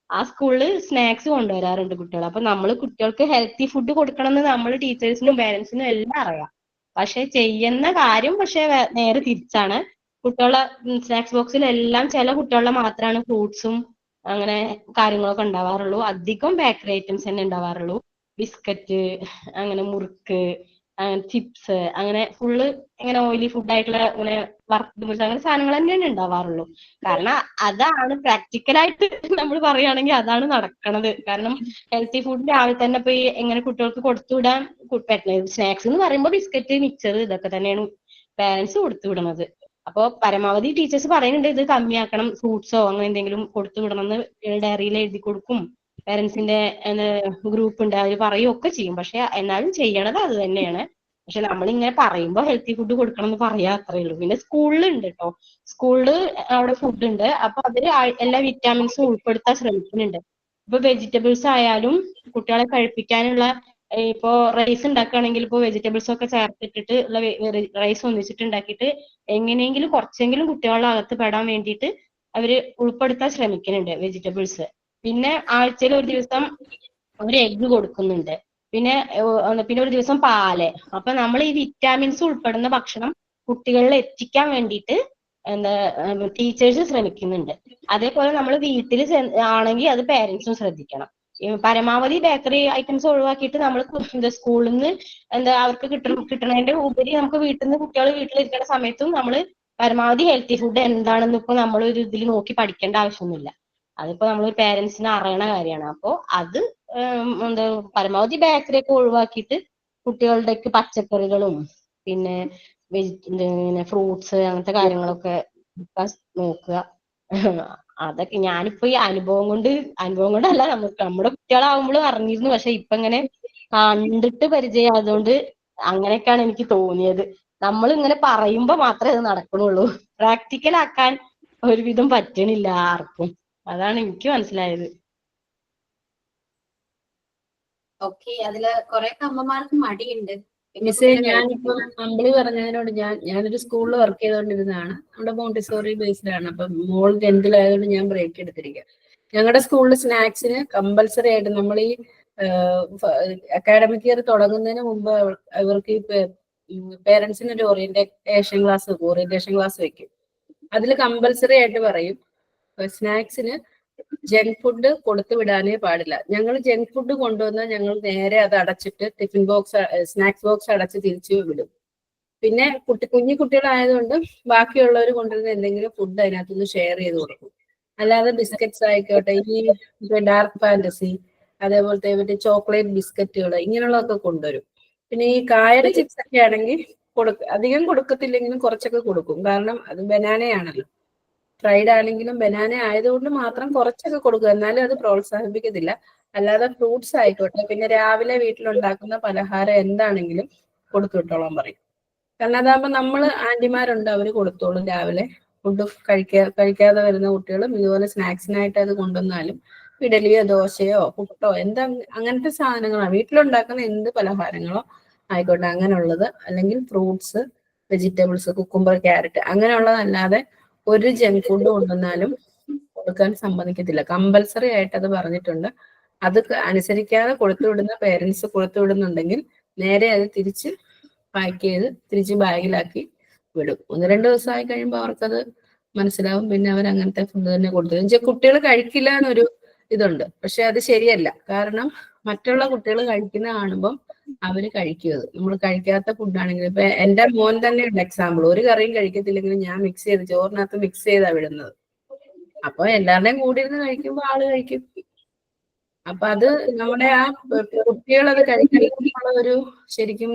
Speaker 5: ആ സ്കൂളില് സ്നാക്സ് കൊണ്ടുവരാറുണ്ട് കുട്ടികൾ. അപ്പൊ നമ്മള് കുട്ടികൾക്ക് ഹെൽത്തി ഫുഡ് കൊടുക്കണം എന്ന് നമ്മൾ ടീച്ചേഴ്സിനും പേരൻസിനും എല്ലാം അറിയാം. പക്ഷെ ചെയ്യുന്ന കാര്യം നേരെ തിരിച്ചാണ്. കുട്ടികളെ സ്നാക്സ് ബോക്സിൽ എല്ലാം ചില കുട്ടികളുടെ മാത്രമാണ് ഫ്രൂട്ട്സും അങ്ങനെ കാര്യങ്ങളൊക്കെ ഉണ്ടാവാറുള്ളൂ. അധികം ബേക്കറി ഐറ്റംസ് തന്നെ ഉണ്ടാവാറുള്ളൂ. ബിസ്ക്കറ്റ്, അങ്ങനെ മുറുക്ക്, ചിപ്സ്, അങ്ങനെ ഫുള്ള് ഇങ്ങനെ ഓയിലി ഫുഡായിട്ടുള്ള ഇങ്ങനെ വറുത്തത് പൊരിച്ചത് അങ്ങനെ സാധനങ്ങൾ തന്നെയാണ് ഉണ്ടാവാറുള്ളൂ. കാരണം അതാണ് പ്രാക്ടിക്കലായിട്ട് നമ്മൾ പറയുകയാണെങ്കിൽ അതാണ് നടക്കണത്. കാരണം ഹെൽത്തി ഫുഡ് രാവിലെ തന്നെ ഇപ്പൊ ഈ എങ്ങനെ കുട്ടികൾക്ക് കൊടുത്തുവിടാൻ പറ്റുന്നത്, സ്നാക്സ് എന്ന് പറയുമ്പോൾ ബിസ്ക്കറ്റ്, മിക്സർ ഇതൊക്കെ തന്നെയാണ് പാരന്റ്സ് കൊടുത്തുവിടുന്നത്. അപ്പൊ പരമാവധി ടീച്ചേഴ്സ് പറയുന്നുണ്ട് ഇത് കമ്മിയാക്കണം, ഫ്രൂട്ട്സോ അങ്ങനെ എന്തെങ്കിലും കൊടുത്തു വിടണമെന്ന് ഡയറിയിൽ എഴുതി കൊടുക്കും. പേരൻസിന്റെ ഗ്രൂപ്പ് ഉണ്ട്, അവർ പറയുകയൊക്കെ ചെയ്യും. പക്ഷെ എന്നാലും ചെയ്യണത് അത് തന്നെയാണ്. പക്ഷെ നമ്മളിങ്ങനെ പറയുമ്പോൾ ഹെൽത്തി ഫുഡ് കൊടുക്കണം എന്ന് പറയാ അത്രേ ഉള്ളൂ. പിന്നെ സ്കൂളിലുണ്ട് കേട്ടോ, സ്കൂളില് അവിടെ ഫുഡ് ഉണ്ട്. അപ്പൊ അതില് എല്ലാ വിറ്റാമിൻസും ഉൾപ്പെടുത്താൻ ശ്രമിക്കുന്നുണ്ട്. ഇപ്പൊ വെജിറ്റബിൾസ് ആയാലും കുട്ടികളെ കഴിപ്പിക്കാനുള്ള ഇപ്പോ റൈസ് ഉണ്ടാക്കുകയാണെങ്കിൽ ഇപ്പൊ വെജിറ്റബിൾസ് ഒക്കെ ചേർത്തിട്ടിട്ട് ഉള്ള റൈസ് ഒന്നിച്ചിട്ട് ഉണ്ടാക്കിയിട്ട് എങ്ങനെയെങ്കിലും കുറച്ചെങ്കിലും കുട്ടികളുടെ അകത്ത് പെടാൻ വേണ്ടിയിട്ട് അവര് ഉൾപ്പെടുത്താൻ ശ്രമിക്കുന്നുണ്ട് വെജിറ്റബിൾസ്. പിന്നെ ആഴ്ചയിൽ ഒരു ദിവസം ഒരു എഗ്ഗ് കൊടുക്കുന്നുണ്ട്. പിന്നെ ഒരു ദിവസം പാല്. അപ്പൊ നമ്മൾ ഈ വിറ്റാമിൻസ് ഉൾപ്പെടുന്ന ഭക്ഷണം കുട്ടികളിൽ എത്തിക്കാൻ വേണ്ടിയിട്ട് ടീച്ചേഴ്സ് ശ്രമിക്കുന്നുണ്ട്. അതേപോലെ നമ്മൾ വീട്ടിൽ ആണെങ്കിൽ അത് പേരൻസും ശ്രദ്ധിക്കണം. പരമാവധി ബേക്കറി ഐറ്റംസ് ഒഴിവാക്കിയിട്ട് നമ്മൾ സ്കൂളിൽ നിന്ന് അവർക്ക് കിട്ടണതിന്റെ ഉപരി നമുക്ക് വീട്ടിൽ നിന്ന് കുട്ടികൾ വീട്ടിലിരിക്കുന്ന സമയത്തും നമ്മൾ പരമാവധി ഹെൽത്തി ഫുഡ് എന്താണെന്ന് ഇപ്പൊ നമ്മൾ ഒരു ഇതിൽ നോക്കി പഠിക്കേണ്ട ആവശ്യമൊന്നുമില്ല. അതിപ്പോ നമ്മൾ പേരൻസിന് അറിയണ കാര്യമാണ്. അപ്പൊ അത് പരമാവധി ബേക്കറി ഒക്കെ ഒഴിവാക്കിയിട്ട് കുട്ടികളുടെ പച്ചക്കറികളും പിന്നെ ഫ്രൂട്ട്സ് അങ്ങനത്തെ കാര്യങ്ങളൊക്കെ നോക്കുക. അതൊക്കെ ഞാനിപ്പോ ഈ അനുഭവം കൊണ്ടല്ല, നമ്മുടെ കുട്ടികളാവുമ്പോഴും അറിഞ്ഞിരുന്നു. പക്ഷെ ഇപ്പൊ ഇങ്ങനെ കണ്ടിട്ട് പരിചയമായതുകൊണ്ട് അങ്ങനെയൊക്കെയാണ് എനിക്ക് തോന്നിയത്. നമ്മൾ ഇങ്ങനെ പറയുമ്പോ മാത്രമേ അത് നടക്കണുള്ളൂ, പ്രാക്ടിക്കൽ ആക്കാൻ ഒരുവിധം പറ്റണില്ല ആർക്കും. അതാണ് എനിക്ക് മനസ്സിലായത്.
Speaker 1: ഓക്കെ, അതില് കുറെ അമ്മമാർക്ക് മടിയുണ്ട്.
Speaker 4: മിസ്സേ, ഞാനിപ്പം അമ്പിളി പറഞ്ഞതിനോട് ഞാനൊരു സ്കൂളിൽ വർക്ക് ചെയ്തുകൊണ്ടിരുന്നതാണ്. നമ്മുടെ മോണ്ടിസോറി ബേസ്ഡ് ആണ്. അപ്പം മോൾ 10th ആയതുകൊണ്ട് ഞാൻ ബ്രേക്ക് എടുത്തിരിക്കുക. ഞങ്ങളുടെ സ്കൂളിൽ സ്നാക്സിന് കമ്പൽസറി ആയിട്ട് നമ്മൾ ഈ അക്കാഡമിക് ഇയർ തുടങ്ങുന്നതിന് മുമ്പ് ഇവർക്ക് ഈ പേരൻസിന് ഒരു ഓറിയന്റേഷൻ ക്ലാസ് വെക്കും. അതിൽ കമ്പൽസറി ആയിട്ട് പറയും സ്നാക്സിന് ജങ്ക് ഫുഡ് കൊടുത്തു വിടാനേ പാടില്ല. ഞങ്ങൾ ജങ്ക് ഫുഡ് കൊണ്ടുവന്നാൽ ഞങ്ങൾ നേരെ അത് അടച്ചിട്ട് ടിഫിൻ ബോക്സ്, സ്നാക്സ് ബോക്സ് അടച്ച് തിരിച്ചു വിടും. പിന്നെ കുഞ്ഞു കുട്ടികളായതുകൊണ്ട് ബാക്കിയുള്ളവർ കൊണ്ടുവരുന്ന എന്തെങ്കിലും ഫുഡ് അതിനകത്തുനിന്ന് ഷെയർ ചെയ്ത് കൊടുക്കും. അല്ലാതെ ബിസ്ക്കറ്റ്സ് ആയിക്കോട്ടെ, ഈ ഡാർക്ക് ഫാന്റസി, അതേപോലത്തെ മറ്റേ ചോക്ലേറ്റ് ബിസ്ക്കറ്റുകൾ ഇങ്ങനെയുള്ളതൊക്കെ കൊണ്ടുവരും. പിന്നെ ഈ കായയുടെ ചിപ്സ് ഒക്കെ ആണെങ്കിൽ അധികം കൊടുക്കത്തില്ലെങ്കിലും കുറച്ചൊക്കെ കൊടുക്കും. കാരണം അത് ബനാനയാണല്ലോ, ഫ്രൈഡ് ആണെങ്കിലും ബനാന ആയതുകൊണ്ട് മാത്രം കുറച്ചൊക്കെ കൊടുക്കുക. എന്നാലും അത് പ്രോത്സാഹിപ്പിക്കത്തില്ല. അല്ലാതെ ഫ്രൂട്ട്സ് ആയിക്കോട്ടെ, പിന്നെ രാവിലെ വീട്ടിലുണ്ടാക്കുന്ന പലഹാരം എന്താണെങ്കിലും കൊടുത്തു വിട്ടോളാൻ പറയും. കാരണം അതാകുമ്പോൾ നമ്മൾ ആന്റിമാരുണ്ട്, അവര് കൊടുത്തോളും. രാവിലെ ഫുഡ് കഴിക്കാതെ വരുന്ന കുട്ടികളും ഇതുപോലെ സ്നാക്സിനായിട്ട് അത് കൊണ്ടുവന്നാലും ഇഡലിയോ ദോശയോ പുട്ടോ എന്താ അങ്ങനത്തെ സാധനങ്ങളാണ് വീട്ടിലുണ്ടാക്കുന്ന എന്ത് പലഹാരങ്ങളോ ആയിക്കോട്ടെ അങ്ങനെയുള്ളത്, അല്ലെങ്കിൽ ഫ്രൂട്ട്സ്, വെജിറ്റബിൾസ്, കുക്കുംബർ, ക്യാരറ്റ് അങ്ങനെയുള്ളതല്ലാതെ ഒരു ജങ്ക് ഫുഡ് കൊണ്ടുവന്നാലും കൊടുക്കാൻ സമ്മതിക്കത്തില്ല. കമ്പൽസറി ആയിട്ട് അത് പറഞ്ഞിട്ടുണ്ട്. അത് അനുസരിക്കാതെ കൊടുത്തുവിടുന്ന പേരൻസ് കൊടുത്തുവിടുന്നുണ്ടെങ്കിൽ നേരെ അത് തിരിച്ച് പാക്ക് ചെയ്ത് തിരിച്ച് ബാഗിലാക്കി വിടും. 1-2 ദിവസമായി കഴിയുമ്പോൾ അവർക്കത് മനസ്സിലാവും. പിന്നെ അവർ അങ്ങനത്തെ ഫുഡ് തന്നെ കൊടുത്തു. കുട്ടികൾ കഴിക്കില്ല എന്നൊരു ഇതുണ്ട്, പക്ഷെ അത് ശരിയല്ല. കാരണം മറ്റുള്ള കുട്ടികൾ കഴിക്കുന്ന കാണുമ്പം അവര് കഴിക്കും. അത് നമ്മൾ കഴിക്കാത്ത ഫുഡാണെങ്കിൽ, ഇപ്പൊ എന്റെ മോൻ തന്നെ ഉണ്ട് എക്സാമ്പിൾ. ഒരു കറിയും കഴിക്കത്തില്ലെങ്കിലും ഞാൻ മിക്സ് ചെയ്ത് ചോറിനകത്ത് മിക്സ് ചെയ്താ വിടുന്നത്. അപ്പൊ എല്ലാവരുടെയും കൂടി ഇരുന്ന് കഴിക്കുമ്പോൾ ആള് കഴിക്കും. അപ്പൊ അത് നമ്മുടെ ആ കുട്ടികളത് കഴിക്കുന്ന ഒരു ശരിക്കും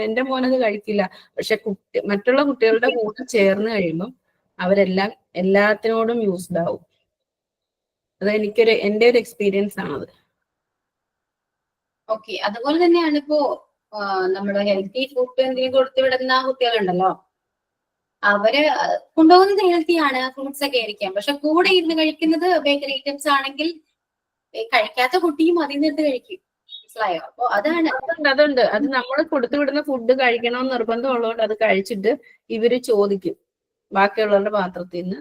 Speaker 4: എന്റെ മോനത് കഴിക്കില്ല. പക്ഷെ മറ്റുള്ള കുട്ടികളുടെ കൂടെ ചേർന്ന് കഴിയുമ്പം അവരെല്ലാം എല്ലാത്തിനോടും യൂസ്ഡ് ആവും. അത് എന്റെ ഒരു എക്സ്പീരിയൻസ് ആണത്.
Speaker 1: ഓക്കെ, അതുപോലെ തന്നെയാണ് ഇപ്പോ നമ്മുടെ ഹെൽത്തി ഫുഡ് എന്തെങ്കിലും കൊടുത്തു വിടുന്ന കുട്ടികളുണ്ടല്ലോ, അവര് കൊണ്ടുപോകുന്നത് ഹെൽത്തിയാണ്, ഫ്രൂട്ട്സ് ഒക്കെ ആയിരിക്കാം. പക്ഷെ കൂടെ ഇരുന്ന് കഴിക്കുന്നത് ബേക്കറി ഐറ്റംസ് ആണെങ്കിൽ കഴിക്കാത്ത കുട്ടിയും അതിൽ നിന്ന് കഴിക്കും. മനസ്സിലായോ? അപ്പൊ
Speaker 4: അതുണ്ട്. അത് നമ്മൾ കൊടുത്തുവിടുന്ന ഫുഡ് കഴിക്കണമെന്ന് നിർബന്ധമുള്ളതുകൊണ്ട് അത് കഴിച്ചിട്ട് ഇവര് ചോദിക്കും ബാക്കിയുള്ളവരുടെ പാത്രത്തിൽ നിന്ന്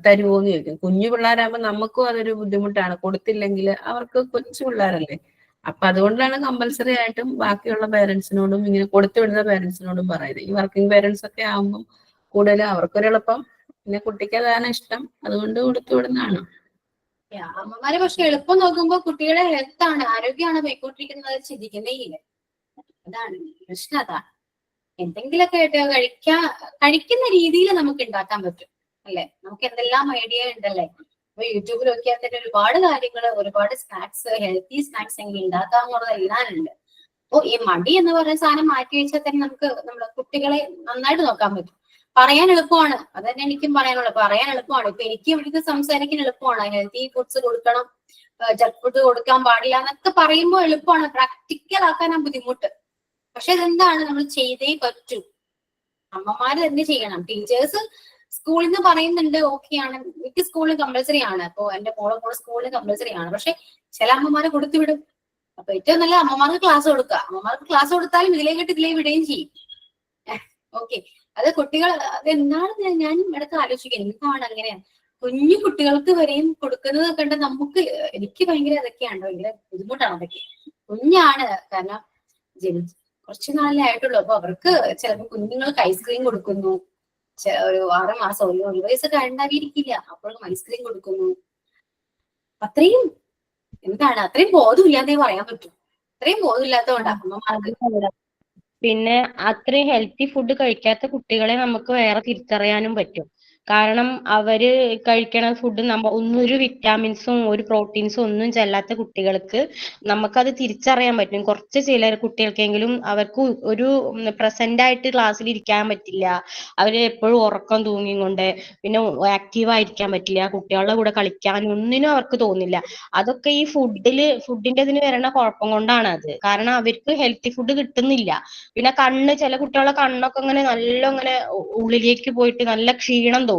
Speaker 4: തരുമോന്ന് ചോദിക്കും. കുഞ്ഞു പിള്ളേരാകുമ്പോൾ നമുക്കും അതൊരു ബുദ്ധിമുട്ടാണ്. കൊടുത്തില്ലെങ്കിൽ അവർക്ക് കൊച്ചു പിള്ളേരല്ലേ. അപ്പൊ അതുകൊണ്ടാണ് കമ്പൽസറി ആയിട്ടും ബാക്കിയുള്ള പേരൻസിനോടും ഇങ്ങനെ കൊടുത്തുവിടുന്ന പേരൻസിനോടും പറയുന്നത്. ഈ വർക്കിംഗ് പേരൻസ് ഒക്കെ ആകുമ്പോൾ കൂടുതലും അവർക്കൊരെളുപ്പം, പിന്നെ കുട്ടിക്ക് അതാണ് ഇഷ്ടം, അതുകൊണ്ട് കൊടുത്തുവിടുന്നതാണ്.
Speaker 1: അമ്മമാര് പക്ഷെ എളുപ്പം നോക്കുമ്പോ കുട്ടികളുടെ ഹെൽത്ത് ആണ്, ആരോഗ്യമാണ് പോയിക്കൊണ്ടിരിക്കുന്നത് ചിന്തിക്കുന്നേ ഇല്ല. അതാണ് പ്രശ്നം. അതാണ് എന്തെങ്കിലുമൊക്കെ ആയിട്ട് കഴിക്കുന്ന രീതിയിൽ നമുക്ക് ഉണ്ടാക്കാൻ പറ്റും അല്ലെ. നമുക്ക് എന്തെല്ലാം ഐഡിയ ഉണ്ടല്ലേ. ഇപ്പൊ യൂട്യൂബിൽ നോക്കിയാൽ തന്നെ ഒരുപാട് കാര്യങ്ങൾ, ഒരുപാട് സ്നാക്സ്, ഹെൽത്തി സ്നാക്സ് എങ്ങനെ ഉണ്ടാക്കാന്നുള്ളത് എല്ലാം ഉണ്ട്. അപ്പൊ ഈ മടി എന്ന് പറയുന്ന സാധനം മാറ്റി വെച്ചാൽ തന്നെ നമുക്ക് നമ്മുടെ കുട്ടികളെ നന്നായിട്ട് നോക്കാൻ പറ്റും. പറയാൻ എളുപ്പമാണ്, അത് തന്നെ എനിക്കും പറയാനുള്ളത്. പറയാൻ എളുപ്പമാണ്. ഇപ്പൊ എനിക്ക് ഇവിടുത്തെ സംസാരിക്കാൻ എളുപ്പമാണ്. ഹെൽത്തി ഫുഡ്സ് കൊടുക്കണം, ജങ്ക് ഫുഡ് കൊടുക്കാൻ പാടില്ല എന്നൊക്കെ പറയുമ്പോൾ എളുപ്പമാണ്. പ്രാക്ടിക്കൽ ആക്കാനാണ് ബുദ്ധിമുട്ട്. പക്ഷെ ഇതെന്താണ്, നമ്മൾ ചെയ്തേ പറ്റൂ. അമ്മമാര് എന്ത് ചെയ്യണം? ടീച്ചേഴ്സ് സ്കൂളിൽ നിന്ന് പറയുന്നുണ്ട്, ഓക്കെയാണ്, മിക്ക സ്കൂളിൽ കമ്പൽസറി ആണ്. അപ്പൊ എന്റെ മോളെ സ്കൂളിൽ കമ്പൽസറി ആണ്. പക്ഷെ ചില അമ്മമാരെ കൊടുത്തുവിടും. അപ്പൊ ഏറ്റവും നല്ല അമ്മമാർക്ക് ക്ലാസ് കൊടുക്കുക. അമ്മമാർക്ക് ക്ലാസ് കൊടുത്താലും ഇതിലേ വിടുകയും ചെയ്യും. ഓക്കെ, അത് കുട്ടികൾ അതെന്താണ് ഞാൻ ഇടയ്ക്ക് ആലോചിക്കുന്നത്, എന്താണ് അങ്ങനെ കുഞ്ഞു കുട്ടികൾക്ക് വരെയും കൊടുക്കുന്നത് കണ്ട് നമുക്ക്, എനിക്ക് ഭയങ്കര അതൊക്കെയാണ്, ഭയങ്കര ബുദ്ധിമുട്ടാണ് അതൊക്കെ. കുഞ്ഞാണ്, കാരണം ജനിച്ച് കുറച്ച് നാളേ ആയിട്ടുള്ളൂ. അപ്പൊ അവർക്ക് ചിലപ്പോൾ കുഞ്ഞുങ്ങൾക്ക് ഐസ്ക്രീം കൊടുക്കുന്നു. ഒരു 6 മാസം, 1 വയസ്സൊക്കെ ഉണ്ടാകിയിരിക്കില്ല, അപ്പോഴും ഐസ്ക്രീം കൊടുക്കുന്നു. അത്രയും എന്താണ്, അത്രയും ബോധമില്ലാതെ പറയാൻ പറ്റും. അത്രയും ബോധമില്ലാത്തതുകൊണ്ടാണ് അമ്മമാർക്ക്.
Speaker 5: പിന്നെ അത്രയും ഹെൽത്തി ഫുഡ് കഴിക്കാത്ത കുട്ടികളെ നമുക്ക് വേറെ തിരിച്ചറിയാനും പറ്റും. കാരണം അവര് കഴിക്കണ ഫുഡ് ഒരു വിറ്റാമിൻസും ഒരു പ്രോട്ടീൻസും ഒന്നും ചെല്ലാത്ത കുട്ടികൾക്ക് നമുക്കത് തിരിച്ചറിയാൻ പറ്റും. കുറച്ച് ചില കുട്ടികൾക്കെങ്കിലും അവർക്ക് ഒരു പ്രസന്റ് ആയിട്ട് ക്ലാസ്സിൽ ഇരിക്കാൻ പറ്റില്ല. അവര് എപ്പോഴും ഉറക്കം തൂങ്ങിക്കൊണ്ട്, പിന്നെ ആക്റ്റീവ് ആയിരിക്കാൻ പറ്റില്ല, കുട്ടികളുടെ കൂടെ കളിക്കാൻ ഒന്നിനും അവർക്ക് തോന്നില്ല. അതൊക്കെ ഈ ഫുഡിന്റെ ഇതിന് വരുന്ന കുഴപ്പം കൊണ്ടാണ് അത്. കാരണം അവർക്ക് ഹെൽത്തി ഫുഡ് കിട്ടുന്നില്ല. പിന്നെ ചില കുട്ടികളുടെ കണ്ണൊക്കെ ഇങ്ങനെ ഉള്ളിലേക്ക് പോയിട്ട് നല്ല ക്ഷീണം തോന്നും.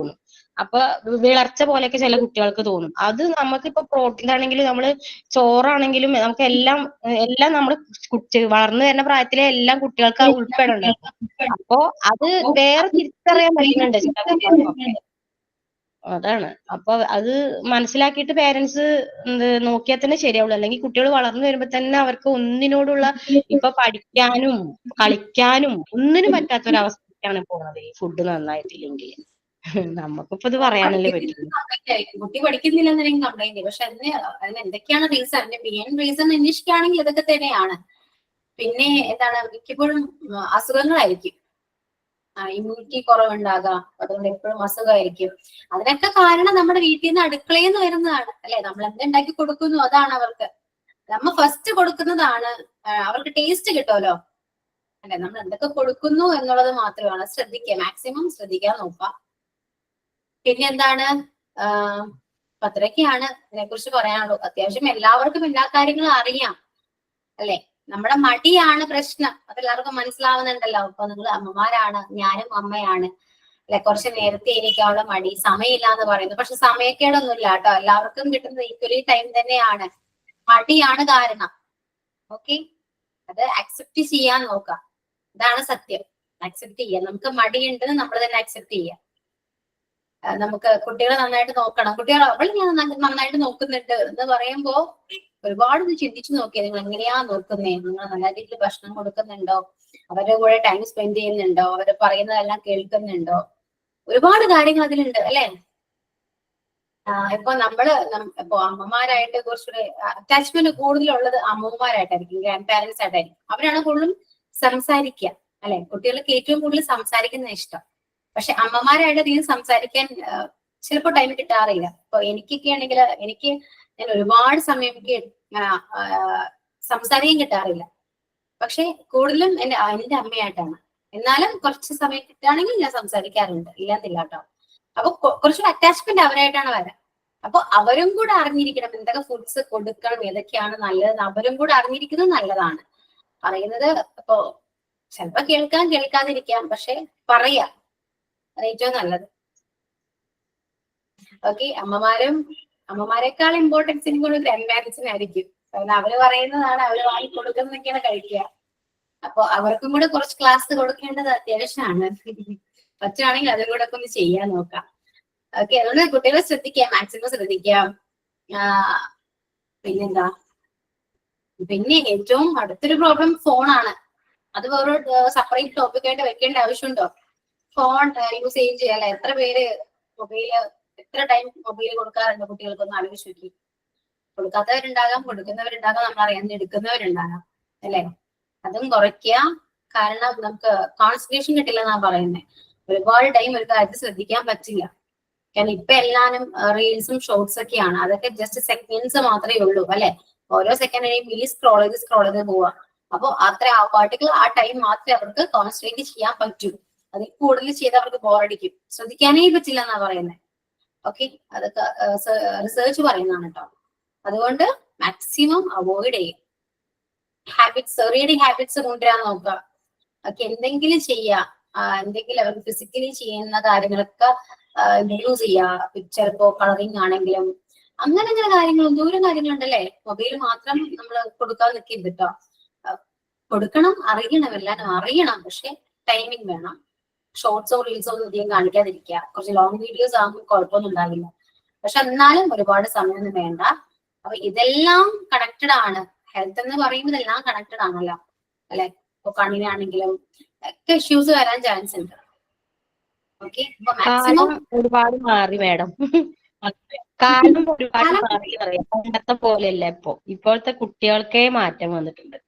Speaker 5: അപ്പൊ വിളർച്ച പോലെയൊക്കെ ചില കുട്ടികൾക്ക് തോന്നും. അത് നമുക്കിപ്പോ പ്രോട്ടീൻ ആണെങ്കിലും നമ്മള് ചോറാണെങ്കിലും നമുക്ക് എല്ലാം നമ്മള് വളർന്നു വരുന്ന പ്രായത്തിലെ എല്ലാം കുട്ടികൾക്ക് ഉൾപ്പെടേണ്ടത്. അപ്പൊ അത് വേറെ തിരിച്ചറിയാൻ പറ്റുന്നുണ്ട് ചില കുട്ടികൾക്കൊക്കെ. അതാണ്. അപ്പൊ അത് മനസ്സിലാക്കിയിട്ട് പേരൻസ് നോക്കിയാൽ തന്നെ ശരിയാവുള്ളൂ. അല്ലെങ്കിൽ കുട്ടികൾ വളർന്നു വരുമ്പോ തന്നെ അവർക്ക് ഒന്നിനോടുള്ള, ഇപ്പൊ പഠിക്കാനും കളിക്കാനും ഒന്നിനും പറ്റാത്തൊരവസ്ഥയാണ് പോകുന്നത് ഈ ഫുഡ് നന്നായിട്ടില്ലെങ്കിൽ. നമുക്കിപ്പോ ഇത് പറയാനല്ലേ പറ്റുള്ളൂ.
Speaker 1: കുട്ടി പഠിക്കുന്നില്ല എന്നെങ്കിലും കംപ്ലൈന്റ്. പക്ഷെ അതിന് എന്തൊക്കെയാണ് റീസൺ, അതിന്റെ മെയിൻ റീസൺ അന്വേഷിക്കുകയാണെങ്കിൽ ഇതൊക്കെ തന്നെയാണ്. പിന്നെ എന്താണ്, മിക്കപ്പോഴും അസുഖങ്ങളായിരിക്കും. ഇമ്മ്യൂണിറ്റി കുറവുണ്ടാകാം, അതുകൊണ്ട് എപ്പോഴും അസുഖമായിരിക്കും. അതിനൊക്കെ കാരണം നമ്മുടെ വീട്ടിൽ നിന്ന്, അടുക്കളയിൽ നിന്ന് വരുന്നതാണ് അല്ലെ. നമ്മൾ എന്തുണ്ടാക്കി കൊടുക്കുന്നു അതാണ് അവർക്ക്. നമ്മൾ ഫസ്റ്റ് കൊടുക്കുന്നതാണ് അവർക്ക് ടേസ്റ്റ് കിട്ടുമല്ലോ അല്ലെ. നമ്മൾ എന്തൊക്കെ കൊടുക്കുന്നു എന്നുള്ളത് മാത്രമാണ് ശ്രദ്ധിക്കുക, മാക്സിമം ശ്രദ്ധിക്കാൻ നോക്കുക. പിന്നെ എന്താണ്, അത്രയൊക്കെയാണ് ഇതിനെ കുറിച്ച് പറയാനുള്ളൂ. അത്യാവശ്യം എല്ലാവർക്കും എല്ലാ കാര്യങ്ങളും അറിയാം അല്ലെ. നമ്മുടെ മടിയാണ് പ്രശ്നം, അതെല്ലാവർക്കും മനസ്സിലാവുന്നുണ്ടല്ലോ. ഇപ്പൊ നിങ്ങൾ അമ്മമാരാണ്, ഞാനും അമ്മയാണ് അല്ലെ. കുറച്ച് നേരത്തെ എണീക്കാനുള്ള മടി, സമയമില്ല എന്ന് പറയുന്നു. പക്ഷെ സമയക്കേടൊന്നുമില്ല കേട്ടോ, എല്ലാവർക്കും കിട്ടുന്നത് ഈക്വലി ടൈം തന്നെയാണ്. മടിയാണ് കാരണം. ഓക്കെ, അത് അക്സെപ്റ്റ് ചെയ്യാൻ നോക്കാം. ഇതാണ് സത്യം. അക്സെപ്റ്റ് ചെയ്യാം. നമുക്ക് മടിയുണ്ടെന്ന് നമ്മൾ തന്നെ അക്സെപ്റ്റ് ചെയ്യാം. നമുക്ക് കുട്ടികളെ നന്നായിട്ട് നോക്കണം. കുട്ടികളെ ഞാൻ നന്നായിട്ട് നോക്കുന്നുണ്ട് എന്ന് പറയുമ്പോ ഒരുപാട് ചിന്തിച്ചു നോക്കിയാൽ നിങ്ങൾ എങ്ങനെയാ നോക്കുന്നേ, നിങ്ങൾ നല്ല രീതിയിൽ ഭക്ഷണം കൊടുക്കുന്നുണ്ടോ, അവരുടെ കൂടെ ടൈം സ്പെൻഡ് ചെയ്യുന്നുണ്ടോ, അവർ പറയുന്നതെല്ലാം കേൾക്കുന്നുണ്ടോ, ഒരുപാട് കാര്യങ്ങൾ അതിലുണ്ട് അല്ലെ. ഇപ്പൊ ഇപ്പൊ അമ്മമാരായിട്ട് കുറച്ചുകൂടെ അറ്റാച്ച്മെന്റ് കൂടുതലുള്ളത് അമ്മമാരായിട്ടായിരിക്കും, ഗ്രാൻഡ് പാരന്റ്സ് ആയിട്ടായിരിക്കും. അവരാണ് കൂടുതലും സംസാരിക്കുക അല്ലെ. കുട്ടികൾക്ക് ഏറ്റവും കൂടുതൽ സംസാരിക്കുന്ന ഇഷ്ടം. പക്ഷെ അമ്മമാരായിട്ട് അധികം സംസാരിക്കാൻ ചിലപ്പോൾ ടൈം കിട്ടാറില്ല. ഇപ്പൊ എനിക്കൊക്കെ ആണെങ്കിൽ ഞാൻ ഒരുപാട് സമയം സംസാരിക്കാൻ കിട്ടാറില്ല. പക്ഷെ കൂടുതലും എന്റെ അമ്മയായിട്ടാണ്. എന്നാലും കുറച്ച് സമയം കിട്ടുകയാണെങ്കിൽ ഞാൻ സംസാരിക്കാറുണ്ട്, ഇല്ലാന്നില്ല കേട്ടോ. അപ്പൊ കുറച്ചൊരു അറ്റാച്ച്മെന്റ് അവരായിട്ടാണ് വരാം. അപ്പൊ അവരും കൂടെ അറിഞ്ഞിരിക്കണം എന്തൊക്കെ ഫുഡ്സ് കൊടുക്കണം, ഏതൊക്കെയാണ് നല്ലത്, അവരും കൂടെ അറിഞ്ഞിരിക്കുന്നത് നല്ലതാണ്. പറയുന്നത് ഇപ്പൊ ചിലപ്പോ കേൾക്കാതിരിക്കാം, പക്ഷെ പറയാം, അത് ഏറ്റവും നല്ലത്. ഓക്കെ, അമ്മമാരെക്കാൾ ഇമ്പോർട്ടൻസ് എനിക്ക് ഗ്രാൻഡ് പാരന്റ്സിനായിരിക്കും. കാരണം അവര് പറയുന്നതാണ്, അവര് വാങ്ങി കൊടുക്കുന്നതൊക്കെയാണ് കഴിക്കുക. അപ്പൊ അവർക്കും കൂടെ കുറച്ച് ക്ലാസ് കൊടുക്കേണ്ടത് അത്യാവശ്യമാണ്. പറ്റുവാണെങ്കിൽ അതും കൂടെ ഒക്കെ ഒന്ന് ചെയ്യാൻ നോക്കാം. ഓക്കെ, അതുകൊണ്ട് കുട്ടികളെ ശ്രദ്ധിക്കാം, മാക്സിമം ശ്രദ്ധിക്കാം. പിന്നെന്താ, പിന്നെ ഏറ്റവും അടുത്തൊരു പ്രോബ്ലം ഫോണാണ്. അത് വേറെ സെപ്പറേറ്റ് ടോപ്പിക് ആയിട്ട് വെക്കേണ്ട ആവശ്യമുണ്ടോ? ഫോൺ യൂസേജ് ചെയ്യാൻ എത്ര പേര് എത്ര ടൈം മൊബൈൽ കൊടുക്കാറുണ്ട് കുട്ടികൾക്കൊന്ന് ആലോചിച്ച് നോക്കി. കൊടുക്കാത്തവരുണ്ടാകാം, കൊടുക്കുന്നവരുണ്ടാകാം, നമ്മൾ അറിയാൻ എടുക്കുന്നവരുണ്ടാകാം അല്ലെ. അതും കുറയ്ക്കുക. കാരണം നമുക്ക് കോൺസെൻട്രേഷൻ കിട്ടില്ല എന്നാ പറയുന്നത്. ഒരുപാട് ടൈം ഒരു കാര്യത്തിൽ ശ്രദ്ധിക്കാൻ പറ്റില്ല. കാരണം ഇപ്പൊ എല്ലാരും റീൽസും ഷോർട്സ് ഒക്കെയാണ്. അതൊക്കെ ജസ്റ്റ് സെക്കൻഡ്സ് മാത്രമേ ഉള്ളൂ അല്ലെ. ഓരോ സെക്കൻഡിനെയും ഈ സ്ക്രോൾ ചെയ്ത് പോവാ. അപ്പൊ അത്ര പാർട്ടിക്കുലർ ആ ടൈം മാത്രമേ അവർക്ക് കോൺസെൻട്രേറ്റ് ചെയ്യാൻ പറ്റൂ. അതിൽ കൂടുതൽ ചെയ്ത് അവർക്ക് ബോറടിക്കും, ശ്രദ്ധിക്കാനേ പറ്റില്ല എന്നാ പറയുന്നത്. ഓക്കെ, അതൊക്കെ റിസർച്ച് പറയുന്നതാണ് കേട്ടോ. അതുകൊണ്ട് മാക്സിമം അവോയ്ഡ് ചെയ്യും. ഹാബിറ്റ്സ്, റീഡിങ് ഹാബിറ്റ്സ് കൊണ്ടുവരാൻ നോക്കുക. ഓക്കെ, എന്തെങ്കിലും ചെയ്യാം. എന്തെങ്കിലും അവർക്ക് ഫിസിക്കലി ചെയ്യുന്ന കാര്യങ്ങളൊക്കെ യൂസ് ചെയ്യുക. ചിലപ്പോ കളറിങ് ആണെങ്കിലും അങ്ങനെ കാര്യങ്ങൾ, ദൂരം കാര്യങ്ങളുണ്ടല്ലേ. മൊബൈൽ മാത്രം നമ്മൾ കൊടുക്കാൻ നിൽക്കരുത് കേട്ടോ. കൊടുക്കണം, അറിയണം, എല്ലാവരും അറിയണം. പക്ഷെ ടൈമിംഗ് വേണം. ഷോർട്സോ റീൽസോ ഒന്നും അധികം കാണിക്കാതിരിക്കുക. കുറച്ച് ലോങ് വീഡിയോസ് ആകുമ്പോൾ കുഴപ്പമൊന്നും ഉണ്ടാവില്ല. പക്ഷെ എന്നാലും ഒരുപാട് സമയമൊന്നും വേണ്ട. അപ്പൊ ഇതെല്ലാം കണക്റ്റഡ് ആണ്. ഹെൽത്ത് എന്ന് പറയുമ്പോൾ ഇതെല്ലാം കണക്റ്റഡ് ആണല്ലോ അല്ലെ. ഇപ്പൊ കണ്ണിനാണെങ്കിലും ഒക്കെ ഇഷ്യൂസ് വരാൻ ചാൻസ് ഉണ്ട്. ഓക്കെ, അപ്പൊ മാക്സിമം
Speaker 5: ഒരുപാട് മാറി മാഡം. കാലം ഒരുപാട് മാറി പറയാം. പണ്ടത്തെ പോലെയല്ല ഇപ്പോഴത്തെ കുട്ടികൾക്കേ മാറ്റം വന്നിട്ടുണ്ട്.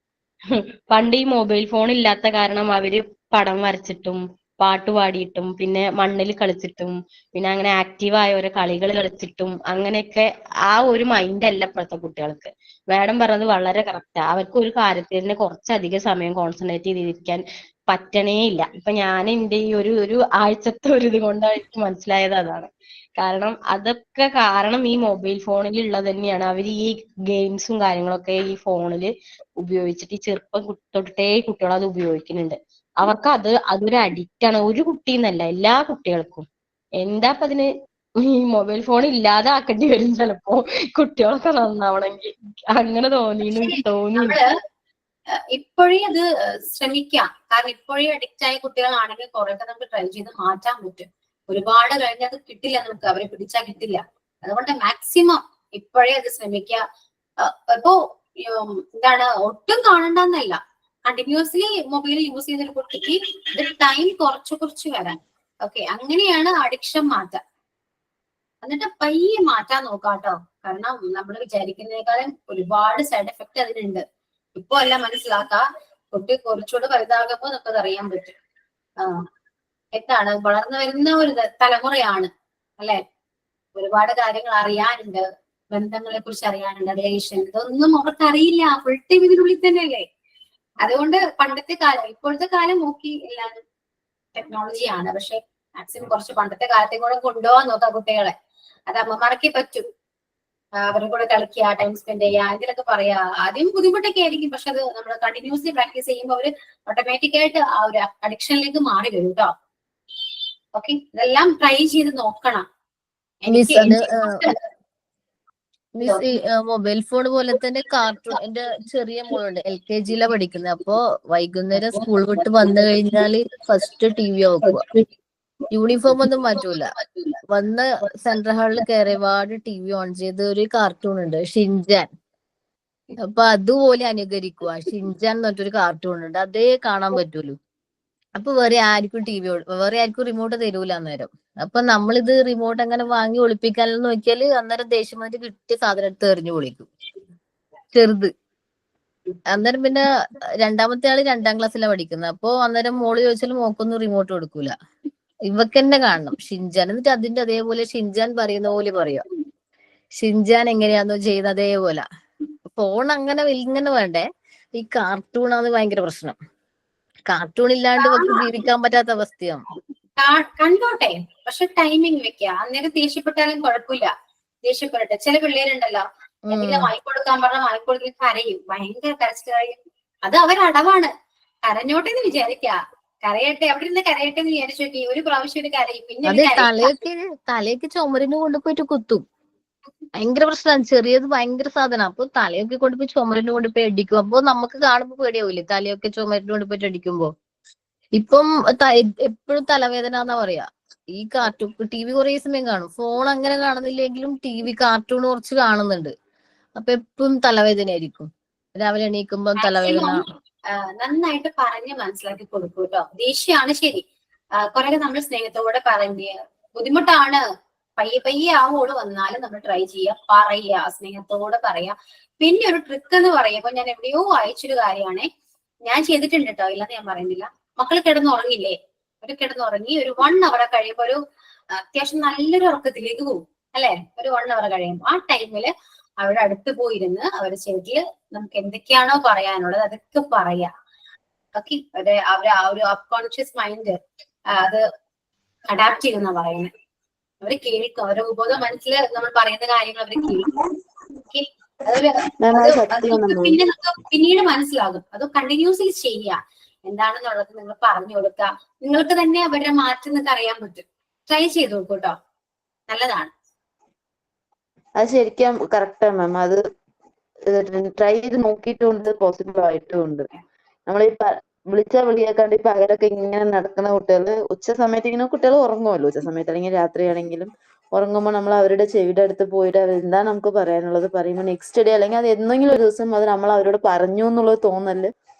Speaker 5: പണ്ട് ഈ മൊബൈൽ ഫോൺ ഇല്ലാത്ത കാരണം അവര് പടം വരച്ചിട്ടും പാട്ട് പാടിയിട്ടും പിന്നെ മണ്ണിൽ കളിച്ചിട്ടും പിന്നെ അങ്ങനെ ആക്റ്റീവായ ഓരോ കളികൾ കളിച്ചിട്ടും അങ്ങനെയൊക്കെ ആ ഒരു മൈൻഡ് അല്ല ഇപ്പോഴത്തെ കുട്ടികൾക്ക്. മാഡം പറഞ്ഞത് വളരെ കറക്റ്റാ. അവർക്ക് ഒരു കാര്യത്തിൽ തന്നെ കുറച്ചധികം സമയം കോൺസെൻട്രേറ്റ് ചെയ്തിരിക്കാൻ പറ്റണേ ഇല്ല. ഇപ്പൊ ഞാൻ എന്റെ ഈ ഒരു ആഴ്ചത്തെ ഒരു ഇത് കൊണ്ടാണ് എനിക്ക് മനസ്സിലായത് അതാണ്. കാരണം അതൊക്കെ കാരണം ഈ മൊബൈൽ ഫോണിൽ ഉള്ളത് തന്നെയാണ്. അവർ ഈ ഗെയിംസും കാര്യങ്ങളൊക്കെ ഈ ഫോണിൽ ഉപയോഗിച്ചിട്ട് ഈ ചെറുപ്പം തൊട്ടേ കുട്ടികൾ അത് ഉപയോഗിക്കുന്നുണ്ട്. അവർക്ക് അതൊരു അഡിക്റ്റ് ആണ്. ഒരു കുട്ടിന്നല്ല, എല്ലാ കുട്ടികൾക്കും. എന്താ ഇപ്പൊ അതിന് ഈ മൊബൈൽ ഫോൺ ഇല്ലാതെ ആക്കേണ്ടി വരും ചിലപ്പോ കുട്ടികളൊക്കെ നന്നാവണമെങ്കിൽ. അങ്ങനെ തോന്നി.
Speaker 1: നമ്മള് ഇപ്പോഴേ അത് ശ്രമിക്കാം. കാരണം ഇപ്പോഴേ അഡിക്റ്റ് ആയ കുട്ടികളാണെങ്കിൽ കുറെയൊക്കെ നമുക്ക് ട്രൈ ചെയ്ത് മാറ്റാൻ പറ്റും. ഒരുപാട് കഴിഞ്ഞത് കിട്ടില്ല, നമുക്ക് അവരെ പിടിച്ചാൽ കിട്ടില്ല. അതുകൊണ്ട് മാക്സിമം ഇപ്പോഴേ അത് ശ്രമിക്കുക. ഇപ്പോ എന്താണ്, ഒട്ടും കാണണ്ടെന്നല്ല, കണ്ടിന്യൂസ്ലി മൊബൈൽ യൂസ് ചെയ്തൊരു കുട്ടിക്ക് ഒരു ടൈം കുറച്ച് വരാൻ. ഓക്കെ, അങ്ങനെയാണ് അഡിക്ഷൻ മാറ്റാൻ. എന്നിട്ട് പയ്യെ മാറ്റാൻ നോക്കാട്ടോ. കാരണം നമ്മൾ വിചാരിക്കുന്നതിനേക്കാളും ഒരുപാട് സൈഡ് എഫക്ട് അതിനുണ്ട്. ഇപ്പൊ എല്ലാം മനസ്സിലാക്കാം. കുട്ടി കുറച്ചുകൂടെ വലുതാകുമ്പോ നമുക്കത് അറിയാൻ പറ്റും. എന്താണ്, വളർന്നു വരുന്ന ഒരു തലമുറയാണ് അല്ലെ. ഒരുപാട് കാര്യങ്ങൾ അറിയാനുണ്ട്, ബന്ധങ്ങളെ കുറിച്ച് അറിയാനുണ്ട്, റിലേഷൻ, ഇതൊന്നും അവർക്ക് അറിയില്ല. ഫുൾ ടൈം ഇതിനുള്ളിൽ തന്നെയല്ലേ. അതുകൊണ്ട് പണ്ടത്തെ കാലം ഇപ്പോഴത്തെ കാലം നോക്കി എല്ലാവരും ടെക്നോളജിയാണ്. പക്ഷെ മാക്സിമം കുറച്ച് പണ്ടത്തെ കാലത്തെ കൂടെ കൊണ്ടുപോകാൻ നോക്കാം കുട്ടികളെ. അത് അമ്മമാർക്കേ പറ്റും. അവരുടെ കൂടെ കളിക്കുക, ടൈം സ്പെൻഡ് ചെയ്യുക, ഇതിലൊക്കെ പറയാ. ആദ്യം ബുദ്ധിമുട്ടൊക്കെ ആയിരിക്കും. പക്ഷെ അത് നമ്മൾ കണ്ടിന്യൂസ്ലി പ്രാക്ടീസ് ചെയ്യുമ്പോൾ അവര് ഓട്ടോമാറ്റിക് ആയിട്ട് ആ ഒരു അഡിക്ഷനിലേക്ക് മാറി വരും കേട്ടോ. ഓക്കെ, ഇതെല്ലാം ട്രൈ ചെയ്ത് നോക്കണം.
Speaker 6: മിസ്, ഈ മൊബൈൽ ഫോൺ പോലെ തന്നെ കാർട്ടൂൺ, എന്റെ ചെറിയ മോളുണ്ട്, LKG പഠിക്കുന്നത്. അപ്പൊ വൈകുന്നേരം സ്കൂൾ വിട്ട് വന്നു കഴിഞ്ഞാല് ഫസ്റ്റ് TV നോക്കുക. യൂണിഫോം ഒന്നും മാറ്റൂല. വന്ന് സെൻട്രൽ ഹാളിൽ കയറിയപാട് TV ഓൺ ചെയ്ത് ഒരു കാർട്ടൂൺ ഉണ്ട്, ഷിൻജാൻ. അപ്പൊ അതുപോലെ അനുകരിക്കുക. ഷിൻജാൻ എന്ന് പറഞ്ഞൊരു കാർട്ടൂൺ ഉണ്ട്, അതേ കാണാൻ പറ്റൂലൂ. അപ്പൊ വേറെ ആർക്കും വേറെ ആർക്കും റിമോട്ട് തരൂല അന്നേരം. അപ്പൊ നമ്മളിത് റിമോട്ട് അങ്ങനെ വാങ്ങി ഒളിപ്പിക്കാനെന്ന് നോക്കിയാല് അന്നേരം ദേഷ്യം വന്നിട്ട് കിട്ടിയ സാധനം എടുത്ത് എറിഞ്ഞു പൊളിക്കും, ചെറുത്. അന്നേരം പിന്നെ രണ്ടാമത്തെ ആള് 2ാം ക്ലാസ്സിലാണ് പഠിക്കുന്നത്. അപ്പൊ അന്നേരം മോള് ചോദിച്ചാലും മോക്കൊന്നും റിമോട്ട് കൊടുക്കൂല, ഇവക്ക് തന്നെ കാണണം ഷിൻജാൻ. എന്നിട്ട് അതിന്റെ അതേപോലെ ഷിൻജാൻ പറയുന്ന പോലെ പറയാ. ഷിൻജാൻ എങ്ങനെയാണോ ചെയ്യുന്നത് അതേപോലെ. ഫോൺ അങ്ങനെ ഇങ്ങനെ വേണ്ടേ, ഈ കാർട്ടൂണാണ് ഭയങ്കര പ്രശ്നം. കാർട്ടൂൺ ഇല്ലാണ്ട് ഇവർക്ക് ജീവിക്കാൻ പറ്റാത്ത അവസ്ഥയാണ്.
Speaker 1: കണ്ടോട്ടെ, പക്ഷെ ടൈമിംഗ് വെക്കുക. അന്നേരം ദേഷ്യപ്പെട്ടാലും കുഴപ്പമില്ല, ദേഷ്യപ്പെടട്ടെ. ചില പിള്ളേരുണ്ടല്ലോ, എന്തെങ്കിലും വാങ്ങിക്കൊടുക്കാൻ പറഞ്ഞാൽ വാങ്ങിക്കൊടുക്കാൻ കരയും, ഭയങ്കര കരച്ചിലായും. അത് അവരടവാണ്. കരഞ്ഞോട്ടെ എന്ന് വിചാരിക്ക, കരയട്ടെ, അവിടെ നിന്ന് കരയട്ടെ എന്ന് വിചാരിച്ചു നോക്കി. ഒരു പ്രാവശ്യം ഒരു കരയും, പിന്നെ
Speaker 6: തലയൊക്കെ ചുമരിന് കൊണ്ടുപോയിട്ട് കുത്തും. ഭയങ്കര പ്രശ്നമാണ്. ചെറിയത് ഭയങ്കര സാധനം. അപ്പൊ തലയൊക്കെ കൊണ്ടുപോയി ചുമരിന് കൊണ്ടുപോയി അടിക്കും. അപ്പൊ നമുക്ക് കാണുമ്പോ പേടിയാവൂലേ തലയൊക്കെ ചുമരിന് കൊണ്ടുപോയിട്ട് അടിക്കുമ്പോ. ഇപ്പം എപ്പോഴും തലവേദന എന്നാ പറയാ. ഈ കാർട്ടൂൺ TV കുറേ സമയം കാണും. ഫോൺ അങ്ങനെ കാണുന്നില്ലെങ്കിലും TV കാർട്ടൂൺ കുറച്ച് കാണുന്നുണ്ട്. അപ്പൊ എപ്പോഴും തലവേദന ആയിരിക്കും. രാവിലെ എണീക്കുമ്പോ തലവേദന.
Speaker 1: നന്നായിട്ട് പറഞ്ഞ് മനസ്സിലാക്കി കൊടുക്കൂ കേട്ടോ. ദേഷ്യമാണ് ശരി, കുറെ നമ്മൾ സ്നേഹത്തോടെ പറഞ്ഞ്, ബുദ്ധിമുട്ടാണ്, പയ്യെ ആവോള് വന്നാലും നമ്മൾ ട്രൈ ചെയ്യുക, പറയുക, സ്നേഹത്തോടെ പറയാ. പിന്നെ ഒരു ട്രിക്ക് എന്ന് പറയുമ്പോൾ ഞാൻ എവിടെയോ വായിച്ചൊരു കാര്യമാണ്, ഞാൻ ചെയ്തിട്ടുണ്ട് കേട്ടോ, ഇല്ലെന്ന് ഞാൻ പറയുന്നില്ല. മക്കൾ കിടന്നുറങ്ങില്ലേ, ഒരു കിടന്നുറങ്ങി ഒരു 1 hour കഴിയുമ്പോ ഒരു അത്യാവശ്യം നല്ലൊരു ഉറക്കത്തിലേക്ക് പോകും അല്ലെ. ഒരു 1 hour കഴിയുമ്പോൾ ആ ടൈമില് അവരുടെ അടുത്ത് പോയിരുന്ന് അവരുടെ ചെവിയില് നമുക്ക് എന്തൊക്കെയാണോ പറയാനുള്ളത് അതൊക്കെ പറയാ. ഓക്കെ, അവര് ആ ഒരു അബ്കോൺഷ്യസ് മൈൻഡ് അത് അഡാപ്റ്റ് ചെയ്യുന്ന പറയുന്നത്. അവര് കേൾക്കും, അവരുടെ ഉപബോധ മനസ്സിൽ നമ്മൾ പറയുന്ന കാര്യങ്ങൾ അവര് കേൾക്കും. ഓക്കെ, പിന്നെ നമുക്ക് പിന്നീട് മനസ്സിലാകും. അത് കണ്ടിന്യൂസ്ലി ചെയ്യുക. എന്താണെന്നുള്ളത് നിങ്ങൾ പറഞ്ഞു കൊടുക്കുക. നിങ്ങൾക്ക് തന്നെ അവരുടെ മാറ്റം നിങ്ങൾക്ക് അറിയാൻ പറ്റും. ട്രൈ ചെയ്ത് നോക്കൂ കേട്ടോ, നല്ലതാണ്.
Speaker 2: അത് ശരിക്കും കറക്റ്റാണ് മാം. അത് ട്രൈ ചെയ്ത് നോക്കിയിട്ടുണ്ട്, പോസിബിൾ ആയിട്ടുണ്ട്. നമ്മളീ വിളിച്ചാൽ വിളിയാക്കാണ്ട് ഈ പകലൊക്കെ ഇങ്ങനെ നടക്കുന്ന കുട്ടികള് ഉച്ച സമയത്ത് ഇങ്ങനെ കുട്ടികൾ ഉറങ്ങുമല്ലോ, ഉച്ച സമയത്ത് അല്ലെങ്കിൽ രാത്രിയാണെങ്കിലും ഉറങ്ങുമ്പോൾ നമ്മൾ അവരുടെ ചെവിയുടെ അടുത്ത് പോയിട്ട് അവർ എന്താ നമുക്ക് പറയാനുള്ളത് പറയുമ്പോൾ നെക്സ്റ്റ് ഡേ അല്ലെങ്കിൽ അത് എന്തെങ്കിലും ഒരു ദിവസം അത് നമ്മൾ അവരോട് പറഞ്ഞു എന്നുള്ളത് തോന്നല്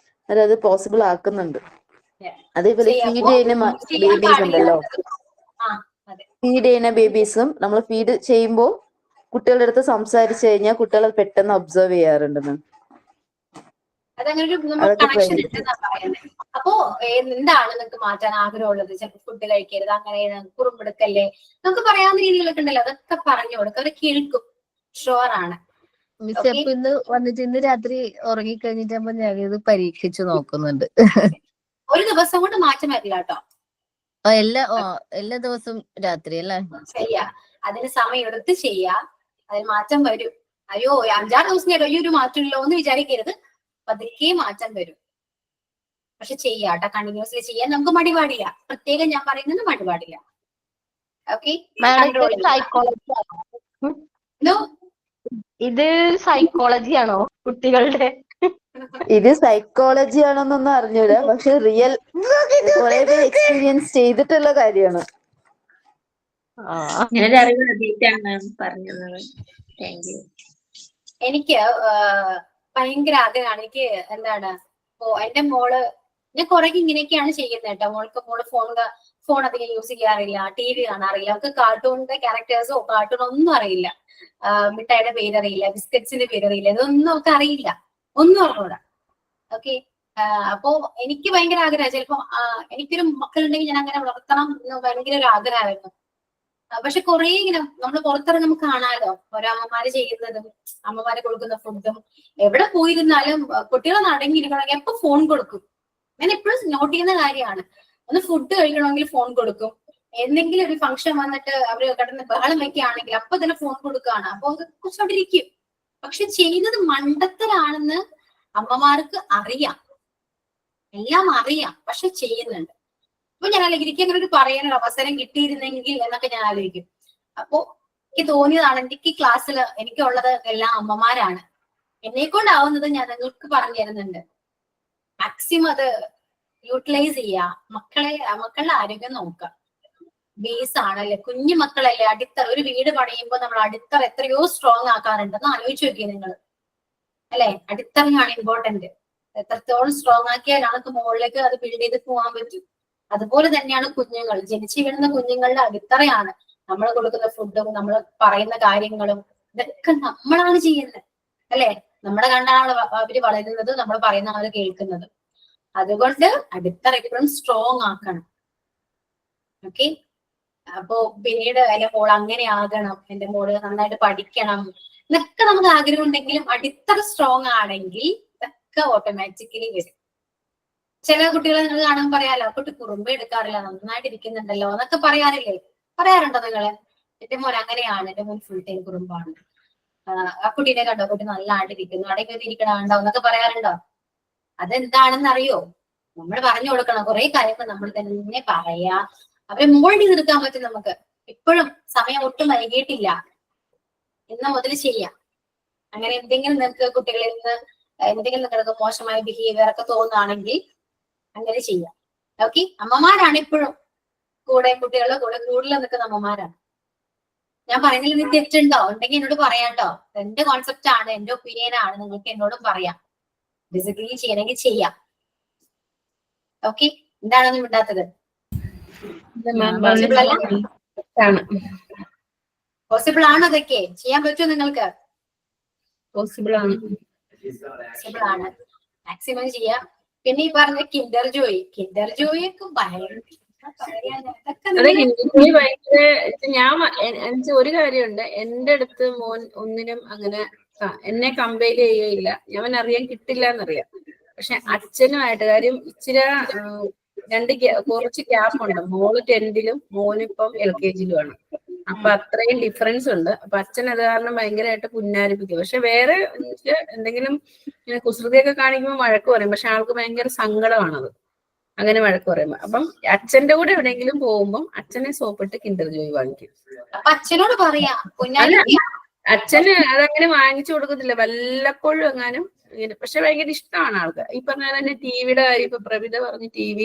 Speaker 2: അത് പോസിബിൾ ആക്കുന്നുണ്ട്. അതേപോലെ ഫീഡ് ചെയ്യുന്ന ബേബീസ് ഉണ്ടല്ലോ, ഫീഡ് ചെയ്യുന്ന ബേബീസും നമ്മൾ ഫീഡ് ചെയ്യുമ്പോൾ കുട്ടികളുടെ അടുത്ത് സംസാരിച്ചു കഴിഞ്ഞാൽ കുട്ടികൾ പെട്ടെന്ന് ഒബ്സർവ് ചെയ്യാറുണ്ട് മാം.
Speaker 1: അതങ്ങനെ ഒരു കണക്ഷൻ ഉണ്ടെന്നാ പറയുന്നത്. അപ്പോ എന്താണ് നിങ്ങൾക്ക് മാറ്റാൻ ആഗ്രഹമുള്ളത്? ചിലപ്പോൾ ഫുഡ് കഴിക്കരുത്, അങ്ങനെ കുറുമ്പെടുക്കല്ലേ, നമുക്ക് പറയാവുന്ന രീതികളൊക്കെ ഉണ്ടല്ലോ, അതൊക്കെ പറഞ്ഞു കൊടുക്കുക. അവര് കേൾക്കും, ഷുവർ ആണ്.
Speaker 6: മിസ് അപ്പൊ ഇന്ന് വന്നിട്ട് ഇന്ന് രാത്രി ഉറങ്ങി കഴിഞ്ഞിട്ടാകുമ്പോ ഞാനിത് പരീക്ഷിച്ചു നോക്കുന്നുണ്ട്.
Speaker 1: ഒരു ദിവസം കൊണ്ട് മാറ്റം വരില്ല കേട്ടോ.
Speaker 6: എല്ലാ ദിവസവും രാത്രി അല്ലേ
Speaker 1: ചെയ്യാ, അതിന് സമയം എടുത്ത് ചെയ്യാ, അതിന് മാറ്റം വരും. അയ്യോ 5-6 ദിവസം ഈ ഒരു മാറ്റമില്ലോ എന്ന് വിചാരിക്കരുത്, പതുക്കെ മാറ്റം വരും. പക്ഷെ ചെയ്യാട്ടോ, കണ്ടിന്യൂസ്ലി ചെയ്യാൻ നമുക്ക് മടി പാടില്ല. പ്രത്യേകം ഞാൻ പറയുന്നത് മടി പാടില്ല. ഓക്കെ,
Speaker 5: ഇത് സൈക്കോളജി ആണോ കുട്ടികളുടെ?
Speaker 2: ഇത് സൈക്കോളജി ആണെന്നൊന്നും അറിഞ്ഞൂല, പക്ഷെ റിയൽ കുറെ പേര് എക്സ്പീരിയൻസ് ചെയ്തിട്ടുള്ള കാര്യമാണ്.
Speaker 1: എനിക്ക് ഭയങ്കര ആഗ്രഹമാണ്. എനിക്ക് എന്താണ്, എന്റെ മോള്, ഞാൻ കുറെ ഇങ്ങനെയൊക്കെയാണ് ചെയ്യുന്നത് കേട്ടോ. മോള് ഫോൺ അധികം യൂസ് ചെയ്യാറില്ല, TV കാണാറില്ല, അവർക്ക് കാർട്ടൂണിന്റെ ക്യാരക്ടേഴ്സോ കാർട്ടൂണോ ഒന്നും അറിയില്ല, മിഠായിയുടെ പേരറിയില്ല, ബിസ്ക്കറ്റ്സിന്റെ പേരറിയില്ല, ഇതൊന്നും അവർക്ക് അറിയില്ല, ഒന്നും അറിഞ്ഞൂടാ. ഓക്കെ, അപ്പോ എനിക്ക് ഭയങ്കര ആഗ്രഹം, ചിലപ്പോ എനിക്കൊരു മക്കളുണ്ടെങ്കിൽ ഞാൻ അങ്ങനെ വളർത്തണം എന്ന് ഭയങ്കര ഒരു ആഗ്രഹമായിരുന്നു. പക്ഷെ കുറെ ഇങ്ങനെ നമ്മൾ പുറത്തിറങ്ങുമ്പോൾ കാണാലോ ഓരോ അമ്മമാര് ചെയ്യുന്നതും അമ്മമാര് കൊടുക്കുന്ന ഫുഡും. എവിടെ പോയിരുന്നാലും കുട്ടികളെ അടങ്ങിയിരിക്കണമെങ്കിൽ എപ്പോ ഫോൺ കൊടുക്കും. ഞാൻ എപ്പോഴും നോട്ട് ചെയ്യുന്ന കാര്യമാണ്. ഒന്ന് ഫുഡ് കഴിക്കണമെങ്കിൽ ഫോൺ കൊടുക്കും, എന്തെങ്കിലും ഒരു ഫംഗ്ഷൻ വന്നിട്ട് അവര് കിടന്ന് ബഹളം വെക്കുകയാണെങ്കിൽ അപ്പൊ തന്നെ ഫോൺ കൊടുക്കുകയാണ്. അപ്പൊ അത് കുറച്ചോണ്ടിരിക്കും. പക്ഷെ ചെയ്യുന്നത് മണ്ടത്തരാണെന്ന് അമ്മമാർക്ക് അറിയാം, എല്ലാം അറിയാം, പക്ഷെ ചെയ്യുന്നുണ്ട്. അപ്പൊ ഞാൻ ആലോചിക്കും, എനിക്ക് അങ്ങനെ ഒരു പറയാനൊരു അവസരം കിട്ടിയിരുന്നെങ്കിൽ എന്നൊക്കെ ഞാൻ ആലോചിക്കും. അപ്പോ എനിക്ക് തോന്നിയതാണ്, എനിക്ക് ക്ലാസ്സിൽ എനിക്കുള്ളത് എല്ലാം അമ്മമാരാണ്. എന്നെക്കൊണ്ടാവുന്നത് ഞാൻ നിങ്ങൾക്ക് പറഞ്ഞു തരുന്നുണ്ട്. മാക്സിമം അത് യൂട്ടിലൈസ് ചെയ്യുക. മക്കളുടെ ആരോഗ്യം നോക്കുക. ബേസ് ആണല്ലേ, കുഞ്ഞു മക്കളല്ലേ, അടിത്തറ. ഒരു വീട് പണിയുമ്പോൾ നമ്മൾ അടിത്തറ എത്രയോ സ്ട്രോങ് ആക്കാറുണ്ടെന്ന് ആലോചിച്ച് നോക്കിയേ നിങ്ങൾ, അല്ലെ? അടിത്തറയാണ് ഇമ്പോർട്ടന്റ്. എത്രത്തോളം സ്ട്രോങ് ആക്കിയാൽ നമുക്ക് മുകളിലേക്ക് അത് ബിൽഡ് ചെയ്ത് പോകാൻ പറ്റും. അതുപോലെ തന്നെയാണ് കുഞ്ഞുങ്ങൾ. ജനിച്ചു വീഴുന്ന കുഞ്ഞുങ്ങളുടെ അടിത്തറയാണ് നമ്മൾ കൊടുക്കുന്ന ഫുഡും നമ്മൾ പറയുന്ന കാര്യങ്ങളും. ഇതൊക്കെ നമ്മളാണ് ചെയ്യുന്നത്, അല്ലെ? നമ്മളെ കണ്ടാണ് അവര് വളരുന്നത്, നമ്മൾ പറയുന്ന അവര് കേൾക്കുന്നത്. അതുകൊണ്ട് അടിത്തറ എപ്പോഴും സ്ട്രോങ് ആക്കണം. ഓക്കെ, അപ്പോ പിന്നീട് എന്റെ മോൾ അങ്ങനെ ആകണം, എന്റെ മോള് നന്നായിട്ട് പഠിക്കണം എന്നൊക്കെ നമുക്ക് ആഗ്രഹം ഉണ്ടെങ്കിലും അടിത്തറ സ്ട്രോങ് ആണെങ്കിൽ ഇതൊക്കെ ഓട്ടോമാറ്റിക്കലി വരും. ചില കുട്ടികളെ നിങ്ങൾ കാണാൻ പറയാലോ, കുട്ടി കുറുമ്പ് എടുക്കാറില്ല, നന്നായിട്ട് ഇരിക്കുന്നുണ്ടല്ലോ എന്നൊക്കെ പറയാറുണ്ടോ നിങ്ങള്? എന്റെ മോൻ അങ്ങനെയാണ്, എന്റെ മോൻ ഫുൾ ടൈം കുറുമ്പാണ്, ആ കുട്ടീനെ കണ്ടോ, കുട്ടി നല്ല ആണ്ടിരിക്കുന്നു, അടങ്ങി ഇരിക്കണോ എന്നൊക്കെ പറയാറുണ്ടോ? അതെന്താണെന്ന് അറിയോ? നമ്മൾ പറഞ്ഞു കൊടുക്കണം. കുറെ കാര്യങ്ങൾ നമ്മൾ തന്നെ പറയാ, അവരെ മോൾഡ് ചെയ്തെടുക്കാൻ പറ്റും നമുക്ക്. ഇപ്പോഴും സമയം ഒട്ടും വൈകിട്ടില്ല, ഇന്ന് മുതൽ ചെയ്യാം. അങ്ങനെ എന്തെങ്കിലും നിങ്ങൾക്ക് കുട്ടികളിൽ നിന്ന് എന്തെങ്കിലും നിങ്ങൾക്ക് മോശമായ ബിഹേവിയർ ഒക്കെ തോന്നുകയാണെങ്കിൽ അങ്ങനെ ചെയ്യാം. ഓക്കെ, അമ്മമാരാണ് ഇപ്പോഴും കൂടെ, കുട്ടികളുടെ കൂടെ കൂടുതൽ നിൽക്കുന്ന അമ്മമാരാണ്. ഞാൻ പറയുന്നതിൽ നിന്ന് തെറ്റുണ്ടോ ഉണ്ടെങ്കിൽ എന്നോട് പറയാട്ടോ. എന്റെ കോൺസെപ്റ്റ് ആണ്, എന്റെ ഒപ്പീനിയൻ ആണ്, നിങ്ങൾക്ക് എന്നോടും പറയാം. ഡിസഗ്രീ ചെയ്യണമെങ്കിൽ ചെയ്യാം. ഓക്കെ, എന്താണെന്ന് വിടാത്തത്? പോസിബിൾ ആണ്, അതൊക്കെ ചെയ്യാൻ പറ്റുമോ നിങ്ങൾക്ക്?
Speaker 4: പോസിബിൾ ആണ്,
Speaker 1: പോസിബിൾ ആണ്. മാക്സിമം ചെയ്യാം. പിന്നെ ഈ പറഞ്ഞ കിൻഡർ ജോയി ഒക്കെ ഭയങ്കര പറയാനാ. അതൊക്കെ
Speaker 4: അതെ,
Speaker 1: നമ്മള്
Speaker 4: ഹിന്ദി ഭയങ്കര എനിക്ക് ഒരു കാര്യമുണ്ട്, എന്റെ അടുത്ത് മോൻ ഒന്നിനും അങ്ങനെ എന്നെ കമ്പയർ ചെയ്യുകയില്ല. ഞാൻ അറിയാൻ കിട്ടില്ല എന്നറിയാം. പക്ഷെ അച്ഛനുമായിട്ട് കാര്യം ഇച്ചിരി കുറച്ച് ഗ്യാപ്പ് ഉണ്ട്. മോള് 10th മോനിപ്പം LKG അപ്പൊ അത്രയും ഡിഫറൻസ് ഉണ്ട്. അപ്പൊ അച്ഛൻ അത് കാരണം ഭയങ്കരമായിട്ട് പുന്നാരിപ്പിക്കും. പക്ഷെ വേറെ എന്തെങ്കിലും ഇങ്ങനെ കുസൃതിയൊക്കെ കാണിക്കുമ്പോൾ വഴക്ക് പറയും. പക്ഷെ ആൾക്ക് ഭയങ്കര സങ്കടമാണത് അങ്ങനെ വഴക്ക് പറയുമ്പോ. അപ്പം അച്ഛന്റെ കൂടെ എവിടെയെങ്കിലും പോകുമ്പോൾ അച്ഛനെ സോപ്പിട്ട് കിൻഡർ ജോയ് വാങ്ങിക്കും.
Speaker 1: അപ്പൊ അച്ഛനോട് പറയാ
Speaker 4: അല്ല, അച്ഛന് അതങ്ങനെ വാങ്ങിച്ചു കൊടുക്കത്തില്ല, വല്ലപ്പോഴും എങ്ങാനും. പക്ഷെ ഭയങ്കര ഇഷ്ടമാണ് ആൾക്ക്. ഈ പറഞ്ഞ തന്നെ ടിവിയുടെ കാര്യം ഇപ്പൊ പ്രവിത പറഞ്ഞ് TV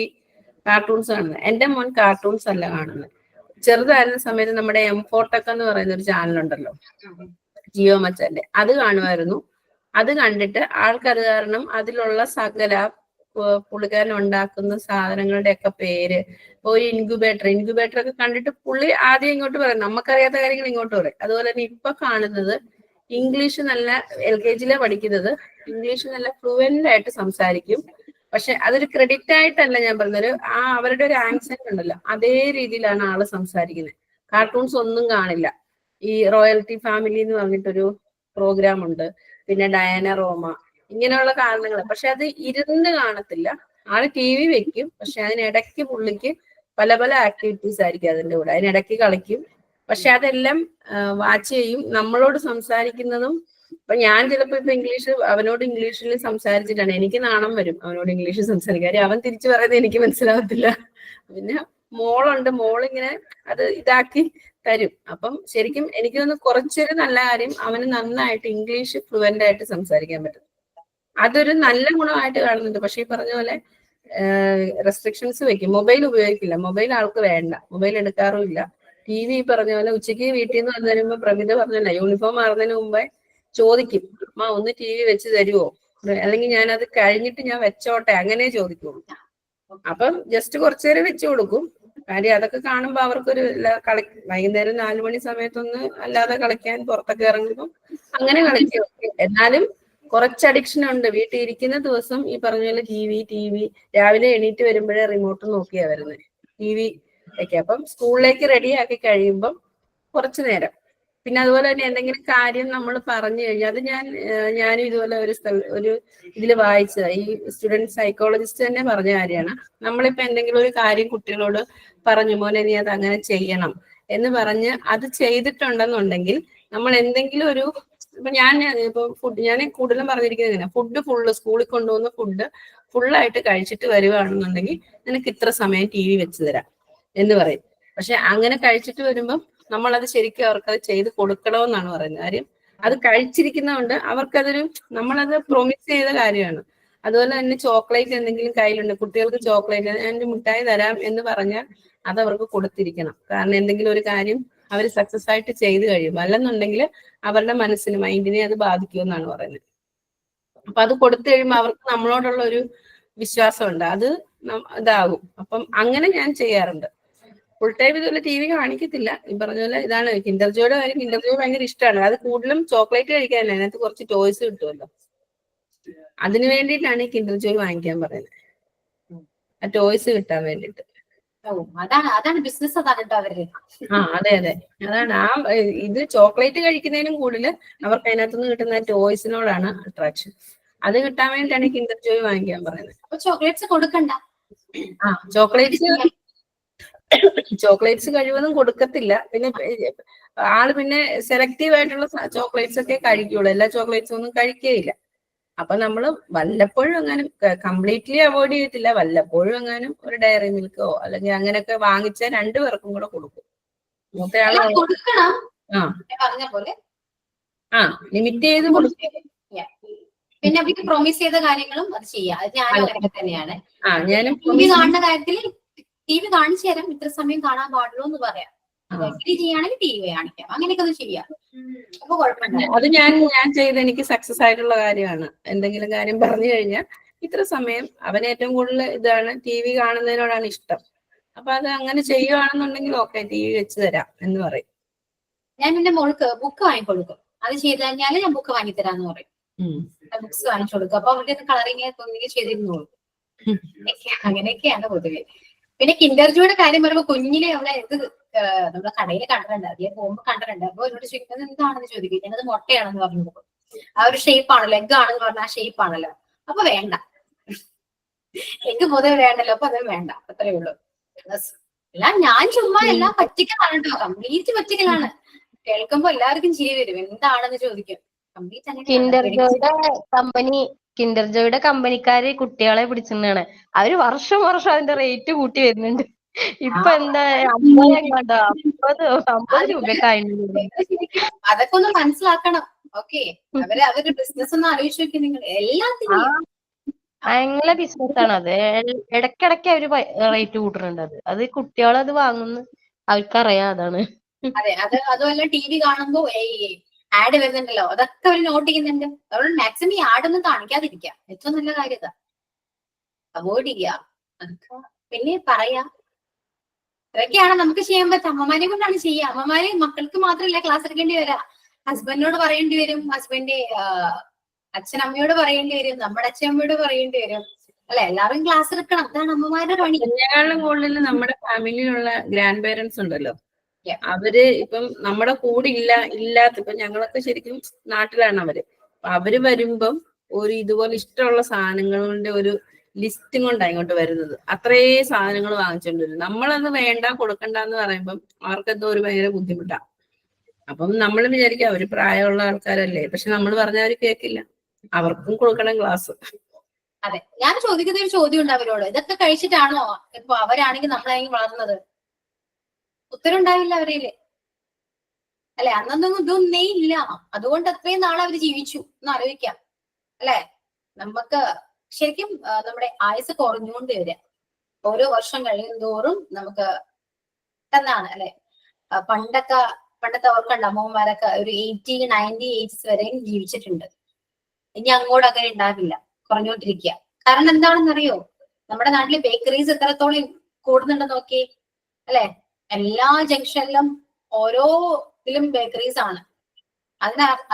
Speaker 4: കാർട്ടൂൺസ് കാണുന്നത്. എന്റെ മോൻ കാർട്ടൂൺസ് അല്ല കാണുന്നത്. ചെറുതായിരുന്ന സമയത്ത് നമ്മുടെ M4Tech എന്ന് പറയുന്ന ഒരു ചാനലുണ്ടല്ലോ, ജിയോ മച്ചന്റെ, അത് കാണുമായിരുന്നു. അത് കണ്ടിട്ട് ആൾക്കത് കാരണം അതിലുള്ള സകല പുള്ളിക്കാരൻ ഉണ്ടാക്കുന്ന സാധനങ്ങളുടെ ഒക്കെ പേര്, ഒരു ഇൻക്യുബേറ്റർ ഒക്കെ കണ്ടിട്ട് പുള്ളി ആദ്യം ഇങ്ങോട്ട് പറയും, നമുക്കറിയാത്ത കാര്യങ്ങൾ ഇങ്ങോട്ട് പറയും. അതുപോലെ തന്നെ ഇപ്പൊ കാണുന്നത് ഇംഗ്ലീഷ് നല്ല LKG പഠിക്കുന്നത്, ഇംഗ്ലീഷ് നല്ല ഫ്ലുവന്റ് ആയിട്ട് സംസാരിക്കും. പക്ഷെ അതൊരു ക്രെഡിറ്റ് ആയിട്ടല്ല ഞാൻ പറഞ്ഞത്, അവരുടെ ഒരു ആക്സെന്റ് ഉണ്ടല്ലോ, അതേ രീതിയിലാണ് ആള് സംസാരിക്കുന്നത്. കാർട്ടൂൺസ് ഒന്നും കാണില്ല. ഈ റോയൽറ്റി ഫാമിലി എന്ന് പറഞ്ഞിട്ടൊരു പ്രോഗ്രാം ഉണ്ട്, പിന്നെ ഡയാന റോമ, ഇങ്ങനെയുള്ള കാരണങ്ങൾ. പക്ഷെ അത് ഇരുന്ന് കാണത്തില്ല. ആള് TV വെക്കും, പക്ഷെ അതിനിടയ്ക്ക് പുള്ളിക്ക് പല പല ആക്ടിവിറ്റീസ് ആയിരിക്കും അതിന്റെ കൂടെ, അതിനിടയ്ക്ക് കളിക്കും. പക്ഷെ അതെല്ലാം വാച്ച് ചെയ്യും. നമ്മളോട് സംസാരിക്കുന്നതും ഇപ്പൊ ഞാൻ ചിലപ്പോ അവനോട് ഇംഗ്ലീഷിൽ സംസാരിച്ചിട്ടാണ്, എനിക്ക് നാണം വരും അവനോട് ഇംഗ്ലീഷിൽ സംസാരിക്കാൻ. അവൻ തിരിച്ചു പറയുന്നത് എനിക്ക് മനസ്സിലാവത്തില്ല. പിന്നെ മോളുണ്ട്, മോളിങ്ങനെ അത് ഇതാക്കി തരും. അപ്പം ശരിക്കും എനിക്ക് തോന്നുന്നു കുറച്ചൊരു നല്ല കാര്യം, അവന് നന്നായിട്ട് ഇംഗ്ലീഷ് ഫ്ലുവന്റ് ആയിട്ട് സംസാരിക്കാൻ പറ്റും. അതൊരു നല്ല ഗുണമായിട്ട് കാണുന്നുണ്ട്. പക്ഷെ ഈ പറഞ്ഞ പോലെ റെസ്ട്രിക്ഷൻസ് വെക്കും. മൊബൈൽ ഉപയോഗിക്കില്ല, മൊബൈൽ ആൾക്ക് വേണ്ട, മൊബൈൽ എടുക്കാറുമില്ല. TV പറഞ്ഞ പോലെ ഉച്ചയ്ക്ക് വീട്ടിൽ നിന്ന് വന്നു കഴിയുമ്പോൾ പ്രവിധ പറഞ്ഞല്ല, യൂണിഫോം മാറുന്നതിന് മുമ്പേ ചോദിക്കും, അമ്മ ഒന്ന് TV വെച്ച് തരുമോ, അല്ലെങ്കിൽ ഞാൻ അത് കഴിഞ്ഞിട്ട് ഞാൻ വെച്ചോട്ടെ, അങ്ങനെ ചോദിക്കുള്ളൂ. അപ്പം ജസ്റ്റ് കുറച്ചു നേരം വെച്ചു കൊടുക്കും. കാര്യം അതൊക്കെ കാണുമ്പോ അവർക്കൊരു വൈകുന്നേരം 4 മണി സമയത്തൊന്ന് അല്ലാതെ കളിക്കാൻ പുറത്തൊക്കെ ഇറങ്ങുമ്പോൾ അങ്ങനെ കളിക്കും. എന്നാലും കുറച്ച് അഡിക്ഷൻ ഉണ്ട്. വീട്ടിൽ ഇരിക്കുന്ന ദിവസം ഈ പറഞ്ഞ പോലെ TV രാവിലെ എണീറ്റ് വരുമ്പോഴേ റിമോട്ട് നോക്കിയാ വരുന്നത്, TV ഒക്കെ. അപ്പം സ്കൂളിലേക്ക് റെഡി ആക്കി കഴിയുമ്പം കുറച്ചു നേരം. പിന്നെ അതുപോലെ തന്നെ എന്തെങ്കിലും കാര്യം നമ്മൾ പറഞ്ഞു കഴിഞ്ഞാൽ അത് ഞാനും ഇതുപോലെ ഒരു ഇതില് വായിച്ചത്, ഈ സ്റ്റുഡന്റ് സൈക്കോളജിസ്റ്റ് തന്നെ പറഞ്ഞ കാര്യമാണ്. നമ്മളിപ്പോ എന്തെങ്കിലും ഒരു കാര്യം കുട്ടികളോട് പറഞ്ഞു, മോനെ നീ അത് അങ്ങനെ ചെയ്യണം എന്ന് പറഞ്ഞ് അത് ചെയ്തിട്ടുണ്ടെന്നുണ്ടെങ്കിൽ നമ്മൾ എന്തെങ്കിലും ഒരു ഇപ്പൊ ഞാൻ കൂടുതലും പറഞ്ഞിരിക്കുന്നത് ഫുള്ള് സ്കൂളിൽ കൊണ്ടുപോകുന്ന ഫുഡ് ഫുള്ളായിട്ട് കഴിച്ചിട്ട് വരുവാണെന്നുണ്ടെങ്കിൽ നിനക്ക് ഇത്ര സമയം TV വെച്ച് തരാം എന്ന് പറയും. പക്ഷെ അങ്ങനെ കഴിച്ചിട്ട് വരുമ്പം നമ്മളത് ശരിക്കും അവർക്കത് ചെയ്ത് കൊടുക്കണമെന്നാണ് പറയുന്നത്. കാര്യം അത് കഴിച്ചിരിക്കുന്നതുകൊണ്ട് അവർക്കതൊരു, നമ്മളത് പ്രൊമിസ് ചെയ്ത കാര്യമാണ്. അതുപോലെ തന്നെ ചോക്ലേറ്റ് എന്തെങ്കിലും കയ്യിലുണ്ട്, കുട്ടികൾക്ക് ചോക്ലേറ്റ്, ഞാൻ മിഠായി തരാം എന്ന് പറഞ്ഞാൽ അത് അവർക്ക് കൊടുത്തിരിക്കണം. കാരണം എന്തെങ്കിലും ഒരു കാര്യം അവർ സക്സസ് ആയിട്ട് ചെയ്ത് കഴിയും, അല്ലെന്നുണ്ടെങ്കിൽ അവരുടെ മൈൻഡിനെ അത് ബാധിക്കുമെന്നാണ് പറയുന്നത്. അപ്പൊ അത് കൊടുത്തു കഴിയുമ്പോൾ അവർക്ക് നമ്മളോടുള്ള ഒരു വിശ്വാസമുണ്ട്, അത് ഇതാകും. അപ്പം അങ്ങനെ ഞാൻ ചെയ്യാറുണ്ട്. ഫുൾ ടൈം ഇതുപോലെ TV കാണിക്കത്തില്ല. ഈ പറഞ്ഞ പോലെ ഇതാണ് കിൻഡർ ജോയുടെ കാര്യം. കിൻഡർ ജോയ് ഭയങ്കര ഇഷ്ടമാണ്. അത് കൂടുതലും ചോക്ലേറ്റ് കഴിക്കാനല്ല, അതിനകത്ത് കുറച്ച് ടോയ്സ് കിട്ടുമല്ലോ, അതിന് വേണ്ടിയിട്ടാണ് ഈ കിൻഡർ ജോയ് വാങ്ങിക്കാൻ പറയുന്നത്, ആ ടോയ്സ് കിട്ടാൻ വേണ്ടിയിട്ട്.
Speaker 1: അതാണ് ബിസിനസ്, അതാണ് കേട്ടോ അവര്.
Speaker 4: അതെ അതാണ്. ഇത് ചോക്ലേറ്റ് കഴിക്കുന്നതിനും കൂടുതൽ അവർക്ക് അതിനകത്തുനിന്ന് കിട്ടുന്ന ടോയ്സിനോടാണ് അട്രാക്ഷൻ. അത് കിട്ടാൻ വേണ്ടിയിട്ടാണ് കിൻഡർ ജോയ് വാങ്ങിക്കാൻ പറയുന്നത്.
Speaker 1: അപ്പൊ ചോക്ലേറ്റ്സ് കൊടുക്കണ്ട.
Speaker 4: ചോക്ലേറ്റ്സ് കഴിവതും കൊടുക്കത്തില്ല. പിന്നെ സെലക്റ്റീവ് ആയിട്ടുള്ള ചോക്ലേറ്റ്സ് ഒക്കെ കഴിക്കുള്ളൂ, എല്ലാ ചോക്ലേറ്റ്സും ഒന്നും കഴിക്കുകയില്ല. അപ്പൊ നമ്മള് വല്ലപ്പോഴും എങ്ങാനും, കംപ്ലീറ്റ്ലി അവോയ്ഡ് ചെയ്യത്തില്ല, വല്ലപ്പോഴും എങ്ങാനും ഒരു ഡയറി മിൽക്കോ അല്ലെങ്കിൽ അങ്ങനെയൊക്കെ വാങ്ങിച്ചാൽ 2 പേർക്കും കൂടെ കൊടുക്കും. മൂത്തയാള്
Speaker 1: പറഞ്ഞ പോലെ
Speaker 4: ലിമിറ്റ് ചെയ്ത് കൊടുക്കും.
Speaker 1: പിന്നെ അവർക്ക് പ്രൊമിസ് ചെയ്ത കാര്യങ്ങളും അത് ചെയ്യാം. ഞാനും അങ്ങനെ തന്നെയാണ്.
Speaker 4: ഞാനും
Speaker 1: TV കാണുന്ന കാര്യത്തിൽ TV കാണിച്ചു തരാം, ഇത്ര സമയം കാണാൻ പാടുള്ളൂ എന്ന് പറയാം. ചെയ്യുകയാണെങ്കിൽ TV കാണിക്കാം, അങ്ങനെയൊക്കെ ഒന്ന് ചെയ്യാം. അപ്പൊ കുഴപ്പമില്ല.
Speaker 4: അത് ഞാൻ ചെയ്ത് എനിക്ക് സക്സസ് ആയിട്ടുള്ള കാര്യമാണ്. എന്തെങ്കിലും കാര്യം പറഞ്ഞു കഴിഞ്ഞാൽ ഇത്ര സമയം, അവന് ഏറ്റവും കൂടുതൽ ഇതാണ് TV കാണുന്നതിനോടാണ് ഇഷ്ടം. അപ്പൊ അത് അങ്ങനെ ചെയ്യുവാണെന്നുണ്ടെങ്കിൽ ഓക്കെ, TV വെച്ച് തരാം എന്ന് പറയും.
Speaker 1: ഞാൻ എന്റെ മോൾക്ക് ബുക്ക് വാങ്ങിക്കൊടുക്കും. അത് ചെയ്ത് കഴിഞ്ഞാല് ഞാൻ ബുക്ക് വാങ്ങിത്തരാന്ന് പറയും. ബുക്സ് വാങ്ങിച്ചു കൊടുക്കും. അപ്പൊ അവരുടെ കളറിങ് ചെയ്തിരുന്നോളൂ. അങ്ങനെയൊക്കെയാണ് പൊതുവെ. പിന്നെ കിൻഡർജോയുടെ കാര്യം പറയുമ്പോൾ കുഞ്ഞിലെ അവളെ നമ്മളെ കടയിൽ കണ്ടിട്ടുണ്ട്, അതിലെ പോകുമ്പോ കണ്ടിട്ടുണ്ട്. അപ്പൊ എന്നോട് ചോദിക്കുന്നത് എന്താണെന്ന് ചോദിക്കും, ഞാനത് മുട്ടയാണെന്ന് പറഞ്ഞു പോകും. ആ ഒരു ഷേപ്പ് ആണല്ലോ, എഗ് ആണെന്ന് പറഞ്ഞ ആ ഷേപ്പ് ആണല്ലോ. അപ്പൊ വേണ്ട, എഗ് പൊതുവെ വേണ്ടല്ലോ, അപ്പൊ അത് വേണ്ട, അത്രേ ഉള്ളൂ. എല്ലാം ഞാൻ ചുമ്മാ എല്ലാം പറ്റിക്കലാണ് കേട്ടോ, കംപ്ലീറ്റ് പറ്റിക്കലാണ്. കേൾക്കുമ്പോ എല്ലാവർക്കും ചിരി വരും, എന്താണെന്ന് ചോദിക്കും. കംപ്ലീറ്റ് അങ്ങനെയാണ്.
Speaker 5: കിൻഡർജോയുടെ കമ്പനിക്കാര് കുട്ടികളെ പിടിച്ചിട്ടാണ്. അവര് വർഷം അതിന്റെ റേറ്റ് കൂട്ടി വരുന്നുണ്ട്. ഇപ്പൊ എന്താ 50 എങ്ങാണ്ടോ, 50 രൂപക്കായിരുന്നു.
Speaker 1: അതൊക്കെ ഒന്ന് മനസ്സിലാക്കണം. ഓക്കെ, അവരുടെ ബിസിനസ് ഒന്ന് ആലോചിച്ച് നോക്കി നിങ്ങൾ. എല്ലാത്തിനും
Speaker 5: ഭയങ്കര ബിസിനസ് ആണ് അത്. ഇടയ്ക്കിടയ്ക്ക് അവര് റേറ്റ് കൂട്ടുന്നുണ്ട്. അത് കുട്ടികളത് വാങ്ങുന്നു, അവർക്കറിയാം അതാണ്.
Speaker 1: അതെ, അതുമല്ല ടി വി കാണുമ്പോ ആഡ് വരുന്നുണ്ടല്ലോ, അതൊക്കെ അവർ നോട്ട് ചെയ്യുന്നുണ്ട്. അതുകൊണ്ട് മാക്സിമം ഈ ആഡ് ഒന്നും കാണിക്കാതിരിക്കുക ഏറ്റവും നല്ല കാര്യം. അവോയ്ഡ് ചെയ്യുക. പിന്നെ പറയാ, ഇതൊക്കെയാണ് നമുക്ക് ചെയ്യാൻ പറ്റുക. അമ്മമാരെ കൊണ്ടാണ് ചെയ്യുക. അമ്മമാര് മക്കൾക്ക് മാത്രമല്ല ക്ലാസ് എടുക്കേണ്ടി വരാ, ഹസ്ബൻഡിനോട് പറയേണ്ടി വരും, ഹസ്ബൻഡ് അച്ഛനമ്മയോട് പറയേണ്ടി വരും, നമ്മുടെ അച്ഛനമ്മയോട് പറയേണ്ടി വരും, അല്ലെ? എല്ലാവരും ക്ലാസ് എടുക്കണം. അതാണ് അമ്മമാരുടെ പണി.
Speaker 4: ഇതിനേക്കാളും കൂടുതൽ നമ്മുടെ ഫാമിലിയിലുള്ള ഗ്രാൻഡ് പേരൻസ് ഉണ്ടല്ലോ, അവര് ഇപ്പം നമ്മുടെ കൂടെ ഇല്ലാത്ത, ഇപ്പൊ ഞങ്ങളൊക്കെ ശരിക്കും നാട്ടിലാണ് അവര്. അവര് വരുമ്പം ഒരു ഇതുപോലെ ഇഷ്ടമുള്ള സാധനങ്ങളുടെ ഒരു ലിസ്റ്റും കൊണ്ടാണ് ഇങ്ങോട്ട് വരുന്നത്. അത്രേ സാധനങ്ങൾ വാങ്ങിച്ചോണ്ട് വരും. നമ്മളത് വേണ്ട കൊടുക്കണ്ട എന്ന് പറയുമ്പം അവർക്കെന്തോ ഒരു ഭയങ്കര ബുദ്ധിമുട്ടാണ്. അപ്പം നമ്മൾ വിചാരിക്കും അവര് പ്രായമുള്ള ആൾക്കാരല്ലേ, പക്ഷെ നമ്മൾ പറഞ്ഞാൽ അവര് കേൾക്കില്ല, അവർക്കും കൊടുക്കണം ക്ലാസ്.
Speaker 1: അതെ, ഞാൻ ചോദിക്കുന്ന ഒരു ചോദ്യം ഉണ്ട് അവരോട്, ഇതൊക്കെ കഴിച്ചിട്ടാണോ ഇപ്പൊ അവരാണെങ്കിൽ നമ്മളാണെങ്കിൽ വളർന്നത്? ഉത്തരം ഉണ്ടാവില്ല അവരില്, അല്ലെ? അന്നൊന്നും ഇതൊന്നേ ഇല്ല, അതുകൊണ്ട് അത്രയും നാളെ അവര് ജീവിച്ചു എന്ന് ആലോചിക്കാം, അല്ലെ? നമുക്ക് ശരിക്കും നമ്മുടെ ആയുസ് കുറഞ്ഞുകൊണ്ട് വരിക, ഓരോ വർഷം കഴിയും തോറും നമുക്ക് എന്നാണ്, അല്ലെ? പണ്ടത്തെ ഓർക്കണ്ട, അമ്മമാരൊക്കെ ഒരു 80, 90 ഏജസ് വരെയും ജീവിച്ചിട്ടുണ്ട്. ഇനി അങ്ങോട്ട് അങ്ങനെ ഉണ്ടാവില്ല, കുറഞ്ഞുകൊണ്ടിരിക്കുക. കാരണം എന്താണെന്നറിയോ, നമ്മുടെ നാട്ടില് ബേക്കറീസ് എത്രത്തോളം കൂടുന്നുണ്ടെന്ന് നോക്കി, അല്ലെ? എല്ലാ ജംഗ്ഷനിലും ഓരോ ഇതിലും ബേക്കറീസ് ആണ്.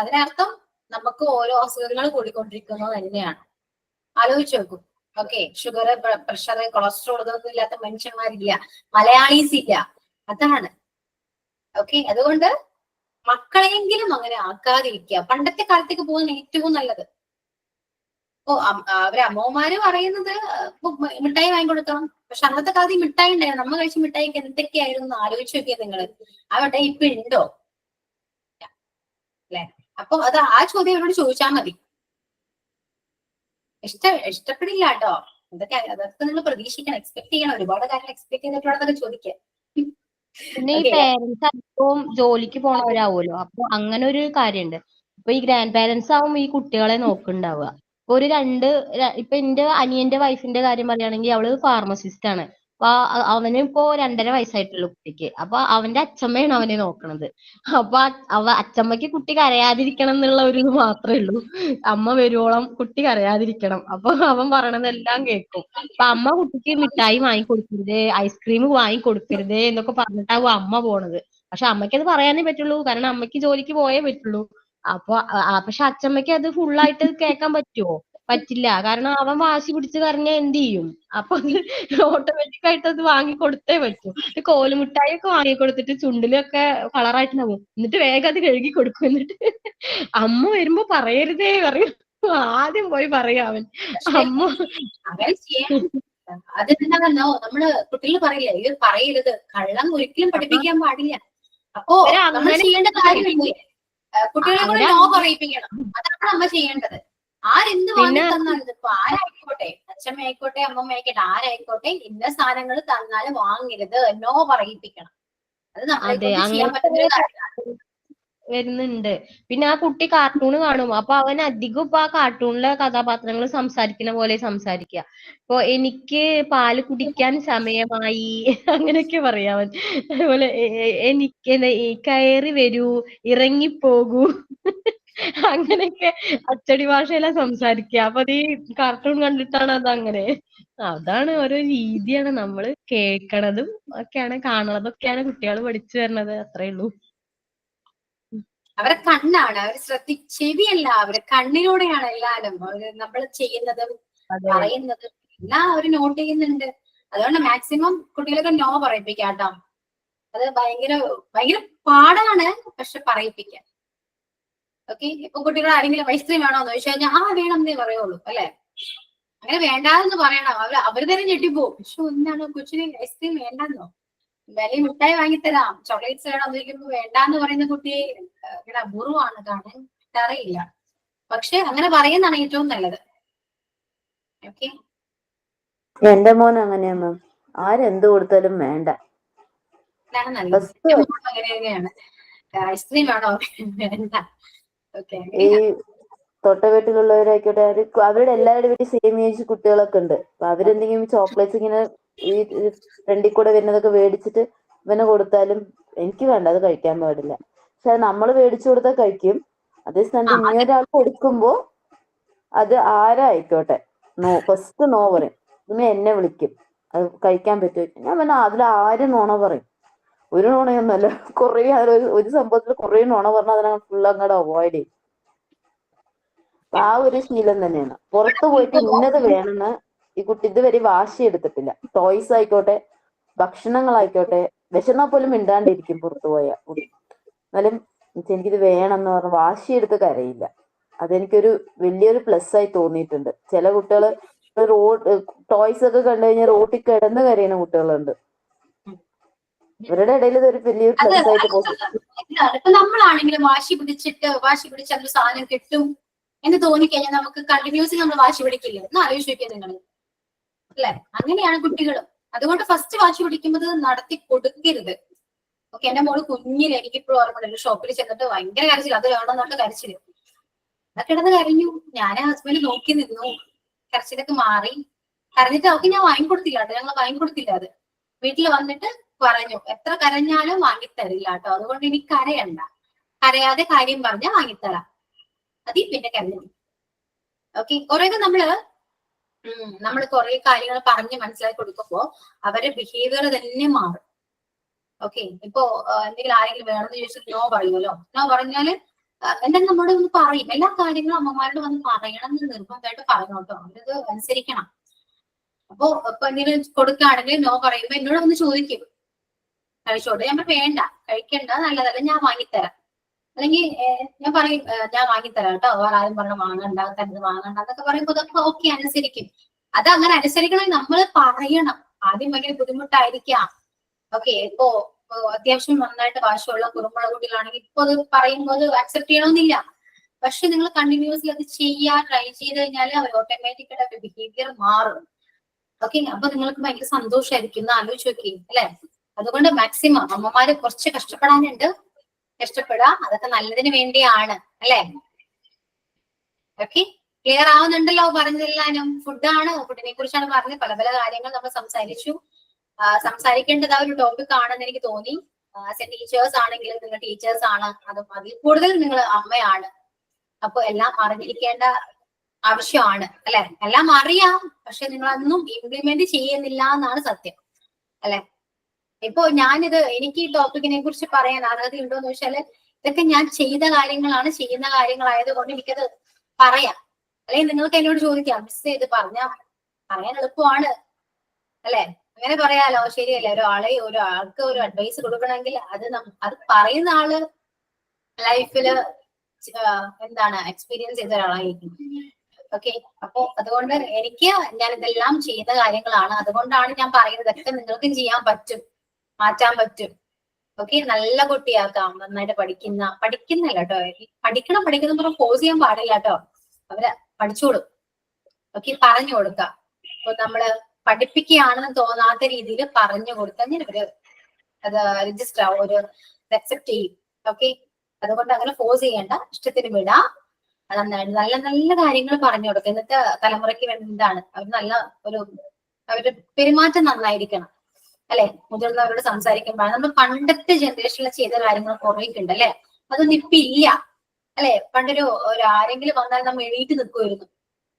Speaker 1: അതിനർത്ഥം നമുക്ക് ഓരോ അസുഖങ്ങൾ കൂടിക്കൊണ്ടിരിക്കുന്നത് തന്നെയാണ്. ആലോചിച്ച് നോക്കൂ. ഓക്കെ, ഷുഗർ, പ്രഷർ, കൊളസ്ട്രോൾ ഇതൊന്നും ഇല്ലാത്ത മനുഷ്യന്മാരില്ല, മലയാളീസ് ഇല്ല. അതാണ്. ഓക്കെ, അതുകൊണ്ട് മക്കളെങ്കിലും അങ്ങനെ ആക്കാതിരിക്കുക. പണ്ടത്തെ കാലത്തേക്ക് പോകാൻ ഏറ്റവും നല്ലത്. അവരെ അമ്മമാര് പറയുന്നത് മിഠായി വാങ്ങിക്കൊടുക്കണം. പക്ഷെ അന്നത്തെ കാലത്ത് ഈ മിഠായി ഉണ്ടായിരുന്നു. നമ്മൾ കഴിച്ച മിഠായിക്ക് എന്തൊക്കെയായിരുന്നു ആലോചിച്ച് നോക്കിയത് നിങ്ങള്. ആ മിഠായി ഇപ്പൊ ഉണ്ടോ? അല്ലെ? അപ്പൊ ആ ചോദ്യം അവരോട് ചോദിച്ചാൽ മതി. ഇഷ്ടപ്പെടില്ല കേട്ടോ, അതൊക്കെ നിങ്ങൾ പ്രതീക്ഷിക്കണം, എക്സ്പെക്ട് ചെയ്യണം. ഒരുപാട് കാര്യം എക്സ്പെക്ട് ചെയ്തിട്ടുള്ളതൊക്കെ ചോദിക്കാം.
Speaker 5: പിന്നെ ഈ പേരൻസ് അധികവും ജോലിക്ക് പോണവരാവുമല്ലോ, അപ്പൊ അങ്ങനെ ഒരു കാര്യമുണ്ട്. ഇപ്പൊ ഈ ഗ്രാൻഡ് പാരന്റ്സ് ആവും ഈ കുട്ടികളെ നോക്കുന്നുണ്ടാവുക. ഇപ്പൊ ഇപ്പൊ എന്റെ അനിയന്റെ വൈഫിന്റെ കാര്യം പറയുകയാണെങ്കിൽ അവള് ഫാർമസിസ്റ്റ് ആണ്. അപ്പൊ അവന് ഇപ്പോ 2.5 വയസ്സായിട്ടുള്ളൂ കുട്ടിക്ക്. അപ്പൊ അവന്റെ അച്ഛമ്മയാണ് അവനെ നോക്കണത്. അപ്പൊ അച്ഛമ്മക്ക് കുട്ടി കരയാതിരിക്കണം എന്നുള്ള ഒരു ഇത് മാത്രമേ ഉള്ളൂ. അമ്മ വരുവോളം കുട്ടി കരയാതിരിക്കണം. അപ്പൊ അവൻ പറയണതെല്ലാം കേൾക്കും. അപ്പൊ അമ്മ കുട്ടിക്ക് മിഠായി വാങ്ങിക്കൊടുക്കരുത്, ഐസ്ക്രീം വാങ്ങിക്കൊടുക്കരുത് എന്നൊക്കെ പറഞ്ഞിട്ടാവും അമ്മ പോണത്. പക്ഷെ അമ്മയ്ക്ക് അത് പറയാനേ പറ്റുള്ളൂ, കാരണം അമ്മയ്ക്ക് ജോലിക്ക് പോയേ പറ്റുള്ളൂ. അപ്പൊ പക്ഷെ അച്ഛമ്മയ്ക്ക് അത് ഫുള്ളായിട്ട് കേൾക്കാൻ പറ്റുമോ? പറ്റില്ല. കാരണം അവൻ വാശി പിടിച്ച് കരഞ്ഞാൽ എന്ത് ചെയ്യും? അപ്പൊ അത് ഓട്ടോമാറ്റിക് ആയിട്ട് അത് വാങ്ങിക്കൊടുത്തേ പറ്റൂ. കോലുമിഠായി ഒക്കെ വാങ്ങിക്കൊടുത്തിട്ട് ചുണ്ടിലൊക്കെ കളറായിട്ടുണ്ടാവും. എന്നിട്ട് വേഗം അത് കഴുകി കൊടുക്കും. എന്നിട്ട് അമ്മ വരുമ്പോ പറയരുതേ പറയും. ആദ്യം പോയി പറയാ അവൻ. അമ്മ
Speaker 1: അങ്ങനെ ചെയ്യാൻ അതെന്താണെന്നോ, നമ്മള് കുട്ടികൾ പറയില്ലേ, ഇത് പറയരുത്, കള്ളം ഒരിക്കലും പഠിപ്പിക്കാൻ പാടില്ല. അപ്പോ നമ്മൾ ചെയ്യേണ്ട കാര്യമില്ലേ, കുട്ടികളെ കൂടെ നോ പറയിപ്പിക്കണം. അതാണ് അമ്മ ചെയ്യേണ്ടത്. ആരെന്ത് വാങ്ങി തന്നാലും, ഇപ്പൊ ആരായിക്കോട്ടെ, അച്ഛമ്മ ആയിക്കോട്ടെ, അമ്മമ്മ ആയിക്കോട്ടെ, ആരായിക്കോട്ടെ, ഇന്ന സാധനങ്ങൾ തന്നാലും വാങ്ങരുത്, നോ പറയിപ്പിക്കണം. അത് നമ്മളെ കൊണ്ട് ചെയ്യാൻ പറ്റുന്ന കാര്യമാണ്.
Speaker 5: വരുന്നുണ്ട്. പിന്നെ ആ കുട്ടി കാർട്ടൂൺ കാണും. അപ്പൊ അവൻ അധികം ഇപ്പൊ ആ കാർട്ടൂണിലെ കഥാപാത്രങ്ങൾ സംസാരിക്കുന്ന പോലെ സംസാരിക്കുക. ഇപ്പൊ എനിക്ക് പാല് കുടിക്കാൻ സമയമായി അങ്ങനെയൊക്കെ പറയാം അവൻ. അതുപോലെ എനിക്ക് കയറി വരൂ, ഇറങ്ങിപ്പോകൂ, അങ്ങനെയൊക്കെ അച്ചടി ഭാഷയിലാ സംസാരിക്കുക. അപ്പൊ അത് ഈ കാർട്ടൂൺ കണ്ടിട്ടാണ് അത് അങ്ങനെ. അതാണ് ഓരോ രീതിയാണ്. നമ്മള് കേൾക്കണതും ഒക്കെയാണ്, കാണുന്നതൊക്കെയാണ് കുട്ടികൾ പഠിച്ചു വരുന്നത്. അത്രേ ഉള്ളൂ.
Speaker 1: അവരെ കണ്ണാണ്, അവര് ചെവിയല്ല, അവരെ കണ്ണിലൂടെയാണ് എല്ലാരും നമ്മൾ ചെയ്യുന്നതും പറയുന്നതും എല്ലാം അവർ നോട്ട് ചെയ്യുന്നുണ്ട്. അതുകൊണ്ട് മാക്സിമം കുട്ടികളൊക്കെ നോ പറയിപ്പിക്കാം കേട്ടോ. അത് ഭയങ്കര ഭയങ്കര പാടാണ്, പക്ഷെ പറയിപ്പിക്കാം. ഓക്കെ, ഇപ്പൊ കുട്ടികൾ ആരെങ്കിലും ഐസ്ക്രീം വേണോന്ന് ചോദിച്ചു കഴിഞ്ഞാൽ ആ വേണം എന്നേ പറയുള്ളൂ അല്ലെ. അങ്ങനെ വേണ്ടാന്ന് പറയണം. അവര് തന്നെ ഞെട്ടിപ്പോവും. പക്ഷെ ഒന്നാണ് കൊച്ചിന് ഐസ്ക്രീം വേണ്ടെന്നോ, എന്തായാലും മിഠായി വാങ്ങിത്തരാം, ചോക്ലേറ്റ്സ് വേണം ചോദിക്കുമ്പോ വേണ്ടാന്ന് പറയുന്ന കുട്ടിയെ ഇങ്ങനെ അപൂർവമാണ് കാണാൻ, അറിയില്ല. പക്ഷെ അങ്ങനെ പറയുന്നതാണ് ഏറ്റവും നല്ലത്. ഓക്കെ,
Speaker 2: എന്റെ മോൻ അങ്ങനെയാ മാം, ആരെന്ത് കൊടുത്താലും വേണ്ട.
Speaker 1: അതാണ് നല്ലത്. എന്റെ മോളും അങ്ങനെ തന്നെയാണ്. ഐസ്ക്രീം വേണോ, വേണ്ട. ഓക്കെ,
Speaker 2: ഈ തൊട്ട വീട്ടിലുള്ളവരായിക്കോട്ടെ, അവരുടെ എല്ലാവരുടെ വീട്ടിൽ സെയിം ഏജ് കുട്ടികളൊക്കെ ഉണ്ട്. അപ്പൊ അവരെന്തെങ്കിലും ചോക്ലേറ്റ്സ് ഇങ്ങനെ ഈ ഫ്രണ്ടിൽ കൂടെ വരുന്നതൊക്കെ മേടിച്ചിട്ട് ഇവന് കൊടുത്താലും എനിക്ക് വേണ്ട, അത് കഴിക്കാൻ പാടില്ല. പക്ഷെ അത് നമ്മൾ മേടിച്ചു കൊടുത്താൽ കഴിക്കും. അതേ സ്ഥാനത്ത് ഇനിയൊരാൾ കൊടുക്കുമ്പോ അത് ആരായിക്കോട്ടെ ഫസ്റ്റ് നോ പറയും. പിന്നെ എന്നെ വിളിക്കും, അത് കഴിക്കാൻ പറ്റുമോ. ഞാൻ പറഞ്ഞ അതിൽ ആരും നോണ പറയും. ഒരു നോണയൊന്നുമല്ല, കുറേ ഒരു സംഭവത്തിൽ കുറേ നോണ പറഞ്ഞാൽ അതിനകത്ത് ഫുൾ അങ്ങോട്ട് അവോയ്ഡ് ചെയ്യും. ആ ഒരു ശീലം തന്നെയാണ്. പുറത്തു പോയിട്ട് ഇന്നത് വേണമെന്ന് ഈ കുട്ടി ഇതുവരെ വാശി എടുത്തിട്ടില്ല. ടോയ്സ് ആയിക്കോട്ടെ, ഭക്ഷണങ്ങളായിക്കോട്ടെ, വിശന്നാ പോലും മിണ്ടാണ്ടിരിക്കും പുറത്തു പോയാൽ. എന്നാലും എനിക്കിത് വേണമെന്ന് പറഞ്ഞ് വാശിയെടുത്ത് കരയില്ല. അതെനിക്കൊരു വലിയൊരു പ്ലസ് ആയി തോന്നിയിട്ടുണ്ട്. ചില കുട്ടികൾ ടോയ്സ് ഒക്കെ കണ്ടു കഴിഞ്ഞാൽ റോട്ടിൽ കിടന്ന് കരയുന്ന കുട്ടികളുണ്ട്. ഇവരുടെ ഇടയിൽ ഇതൊരു വലിയൊരു പ്ലസ് ആയിട്ട്
Speaker 1: ഇപ്പൊ നമ്മളാണെങ്കിലും വാശി പിടിച്ച് അതൊരു സാധനം കിട്ടും എന്ന് തോന്നിക്കഴിഞ്ഞാൽ നമുക്ക് കണ്ടിന്യൂസ്ലി നമ്മൾ വാശി പിടിക്കില്ലേ എന്ന് ആലോചിക്കുക നിങ്ങൾ, അല്ലെ? അങ്ങനെയാണ് കുട്ടികളും. അതുകൊണ്ട് ഫസ്റ്റ് വാശി പിടിക്കുമ്പോൾ നടത്തി കൊടുക്കരുത്. ഓക്കെ, എന്റെ മോള് കുഞ്ഞില് എനിക്കിപ്പോഴും ഓർമ്മയുണ്ട്, ഷോപ്പിൽ ചെന്നിട്ട് ഭയങ്കര കരച്ചില്ല, അത് വേണമെന്നൊക്കെ കരച്ചില്. അതൊക്കെ കിടന്ന് കരഞ്ഞു. ഞാൻ ഹസ്ബൻഡ് നോക്കി നിന്നു, കരച്ചിലൊക്കെ മാറി. കരഞ്ഞിട്ട് അവർക്ക് ഞാൻ വാങ്ങിക്കൊടുത്തില്ല കേട്ടോ, ഞങ്ങൾ വാങ്ങിക്കൊടുത്തില്ല. അത് വീട്ടിൽ വന്നിട്ട് പറഞ്ഞു എത്ര കരഞ്ഞാലും വാങ്ങിത്തരില്ല കേട്ടോ, അതുകൊണ്ട് ഇനി കരയണ്ട, കരയാതെ കാര്യം പറഞ്ഞാൽ വാങ്ങിത്തരാം, അതി പിന്നെ കരഞ്ഞു. ഓക്കെ, കുറെയൊക്കെ നമ്മൾ കുറെ കാര്യങ്ങൾ പറഞ്ഞ് മനസ്സിലാക്കി കൊടുക്കുമ്പോ അവരുടെ ബിഹേവിയർ തന്നെ മാറും. ഓക്കെ, ഇപ്പോ എന്തെങ്കിലും ആരെങ്കിലും വേണമെന്ന് ചോദിച്ചിട്ട് നോ പറയുമല്ലോ. നോ പറഞ്ഞാല് എന്തെങ്കിലും നമ്മളോട് ഒന്ന് പറയും. എല്ലാ കാര്യങ്ങളും അമ്മമാരോട് വന്ന് പറയണം എന്ന് നിർബന്ധമായിട്ട് പറഞ്ഞു കേട്ടോ, അവരത് അനുസരിക്കണം. അപ്പൊ ഇപ്പൊ എന്തെങ്കിലും കൊടുക്കുകയാണെങ്കിൽ നോ പറയുമ്പോ എന്നോട് വന്ന് ചോദിക്കും, കഴിച്ചോട്ടെ. ഞാൻ വേണ്ട, കഴിക്കണ്ട, നല്ലതല്ല, ഞാൻ വാങ്ങിത്തരാം. അല്ലെങ്കിൽ ഞാൻ പറയും ഞാൻ വാങ്ങിത്തരാം കേട്ടോ, വേറെ ആരും പറഞ്ഞ വാങ്ങണ്ട, തരുന്നത് വാങ്ങണ്ട എന്നൊക്കെ പറയുമ്പോൾ അതൊക്കെ ഓക്കെ, അനുസരിക്കും. അത് അങ്ങനെ അനുസരിക്കണമെങ്കിൽ നമ്മൾ പറയണം. ആദ്യം ഭയങ്കര ബുദ്ധിമുട്ടായിരിക്കാം. ഓക്കെ, ഇപ്പോ അത്യാവശ്യം നന്നായിട്ട് വാശിയുള്ള കുറുമ്പുള്ള കുട്ടികളാണെങ്കിൽ ഇപ്പൊ അത് പറയുമ്പോൾ അക്സെപ്റ്റ് ചെയ്യണമെന്നില്ല. പക്ഷെ നിങ്ങൾ കണ്ടിന്യൂസ്ലി അത് ചെയ്യാൻ ട്രൈ ചെയ്ത് കഴിഞ്ഞാൽ അവർ ഓട്ടോമാറ്റിക്കായിട്ട് അവരുടെ ബിഹേവിയർ മാറും. ഓക്കെ, അപ്പൊ നിങ്ങൾക്ക് ഭയങ്കര സന്തോഷമായിരിക്കും എന്ന് ആലോചിച്ച് നോക്കി, അല്ലെ? അതുകൊണ്ട് മാക്സിമം അമ്മമാര് കുറച്ച് കഷ്ടപ്പെടാനുണ്ട്, കഷ്ടപ്പെടാം, അതൊക്കെ നല്ലതിന് വേണ്ടിയാണ്, അല്ലെ? ഓക്കെ, ക്ലിയർ ആവുന്നുണ്ടല്ലോ പറഞ്ഞതെല്ലാനും? ഫുഡാണ്, ഫുഡിനെ കുറിച്ചാണ് പറഞ്ഞത്. പല പല കാര്യങ്ങൾ നമ്മൾ സംസാരിച്ചു. സംസാരിക്കേണ്ടത് ആ ഒരു ടോപ്പിക് ആണെന്ന് എനിക്ക് തോന്നി. ടീച്ചേഴ്സ് ആണെങ്കിലും നിങ്ങൾ ടീച്ചേഴ്സ് ആണ്, അതും അതിൽ കൂടുതൽ നിങ്ങൾ അമ്മയാണ്. അപ്പൊ എല്ലാം അറിഞ്ഞിരിക്കേണ്ട ആവശ്യമാണ്, അല്ലെ? എല്ലാം അറിയാം, പക്ഷെ നിങ്ങൾ അതൊന്നും ഇംപ്ലിമെന്റ് ചെയ്യുന്നില്ല എന്നാണ് സത്യം, അല്ലെ? ഇപ്പൊ എനിക്ക് ഈ ടോപ്പിക്കിനെ കുറിച്ച് പറയാൻ അർഹത ഉണ്ടോ എന്ന് വെച്ചാല് ഇതൊക്കെ ഞാൻ ചെയ്ത കാര്യങ്ങളാണ്, ചെയ്യുന്ന കാര്യങ്ങളായത് കൊണ്ട് എനിക്കത് പറയാം. അല്ലെങ്കിൽ നിങ്ങൾക്ക് എന്നോട് ചോദിക്കാം, മിസ് ചെയ്ത് പറയാൻ എളുപ്പമാണ്, അല്ലെ? അങ്ങനെ പറയാലോ, ശരിയല്ലേ? ഒരാൾക്ക് ഒരു അഡ്വൈസ് കൊടുക്കണമെങ്കിൽ അത് പറയുന്ന ആള് ലൈഫില് എക്സ്പീരിയൻസ് ചെയ്ത ഒരാളായിരിക്കും. ഓക്കെ, അപ്പൊ അതുകൊണ്ട് ഞാൻ ഇതെല്ലാം ചെയ്ത കാര്യങ്ങളാണ്, അതുകൊണ്ടാണ് ഞാൻ പറയുന്നത് ഇതൊക്കെ നിങ്ങൾക്കും ചെയ്യാൻ പറ്റും, മാറ്റാൻ പറ്റും. ഓക്കെ, നല്ല കുട്ടിയാക്കാം, നന്നായിട്ട് പഠിക്കുന്നില്ല കേട്ടോ. പഠിക്കുന്ന ഫോഴ്സ് ചെയ്യാൻ പാടില്ല കേട്ടോ, അവര് പഠിച്ചോളും. ഓക്കെ, പറഞ്ഞു കൊടുക്കാം. ഇപ്പൊ നമ്മള് പഠിപ്പിക്കുകയാണെന്ന് തോന്നാത്ത രീതിയിൽ പറഞ്ഞു കൊടുത്താൽ ഇവര് അത് രജിസ്റ്റർ ആവും, ഒരു അക്സെപ്റ്റ് ചെയ്യും. ഓക്കെ, അതുകൊണ്ട് അങ്ങനെ ഫോഴ്സ് ചെയ്യേണ്ട, ഇഷ്ടത്തിന് വിടാം. നന്നായിട്ട് നല്ല നല്ല കാര്യങ്ങൾ പറഞ്ഞു കൊടുക്കുക. ഇന്നത്തെ തലമുറയ്ക്ക് എന്താണ് അവരുടെ പെരുമാറ്റം നന്നായിരിക്കണം, അല്ലെ? മുതിർന്നവരോട് സംസാരിക്കുമ്പോൾ നമ്മൾ പണ്ടത്തെ ജനറേഷനിൽ ചെയ്ത കാര്യങ്ങൾ കുറേക്കുണ്ട്, അല്ലെ? അതൊന്നും ഇപ്പൊ ഇല്ല, അല്ലെ? പണ്ടൊരു ആരെങ്കിലും വന്നാൽ നമ്മൾ എണീറ്റ് നിൽക്കുമായിരുന്നു.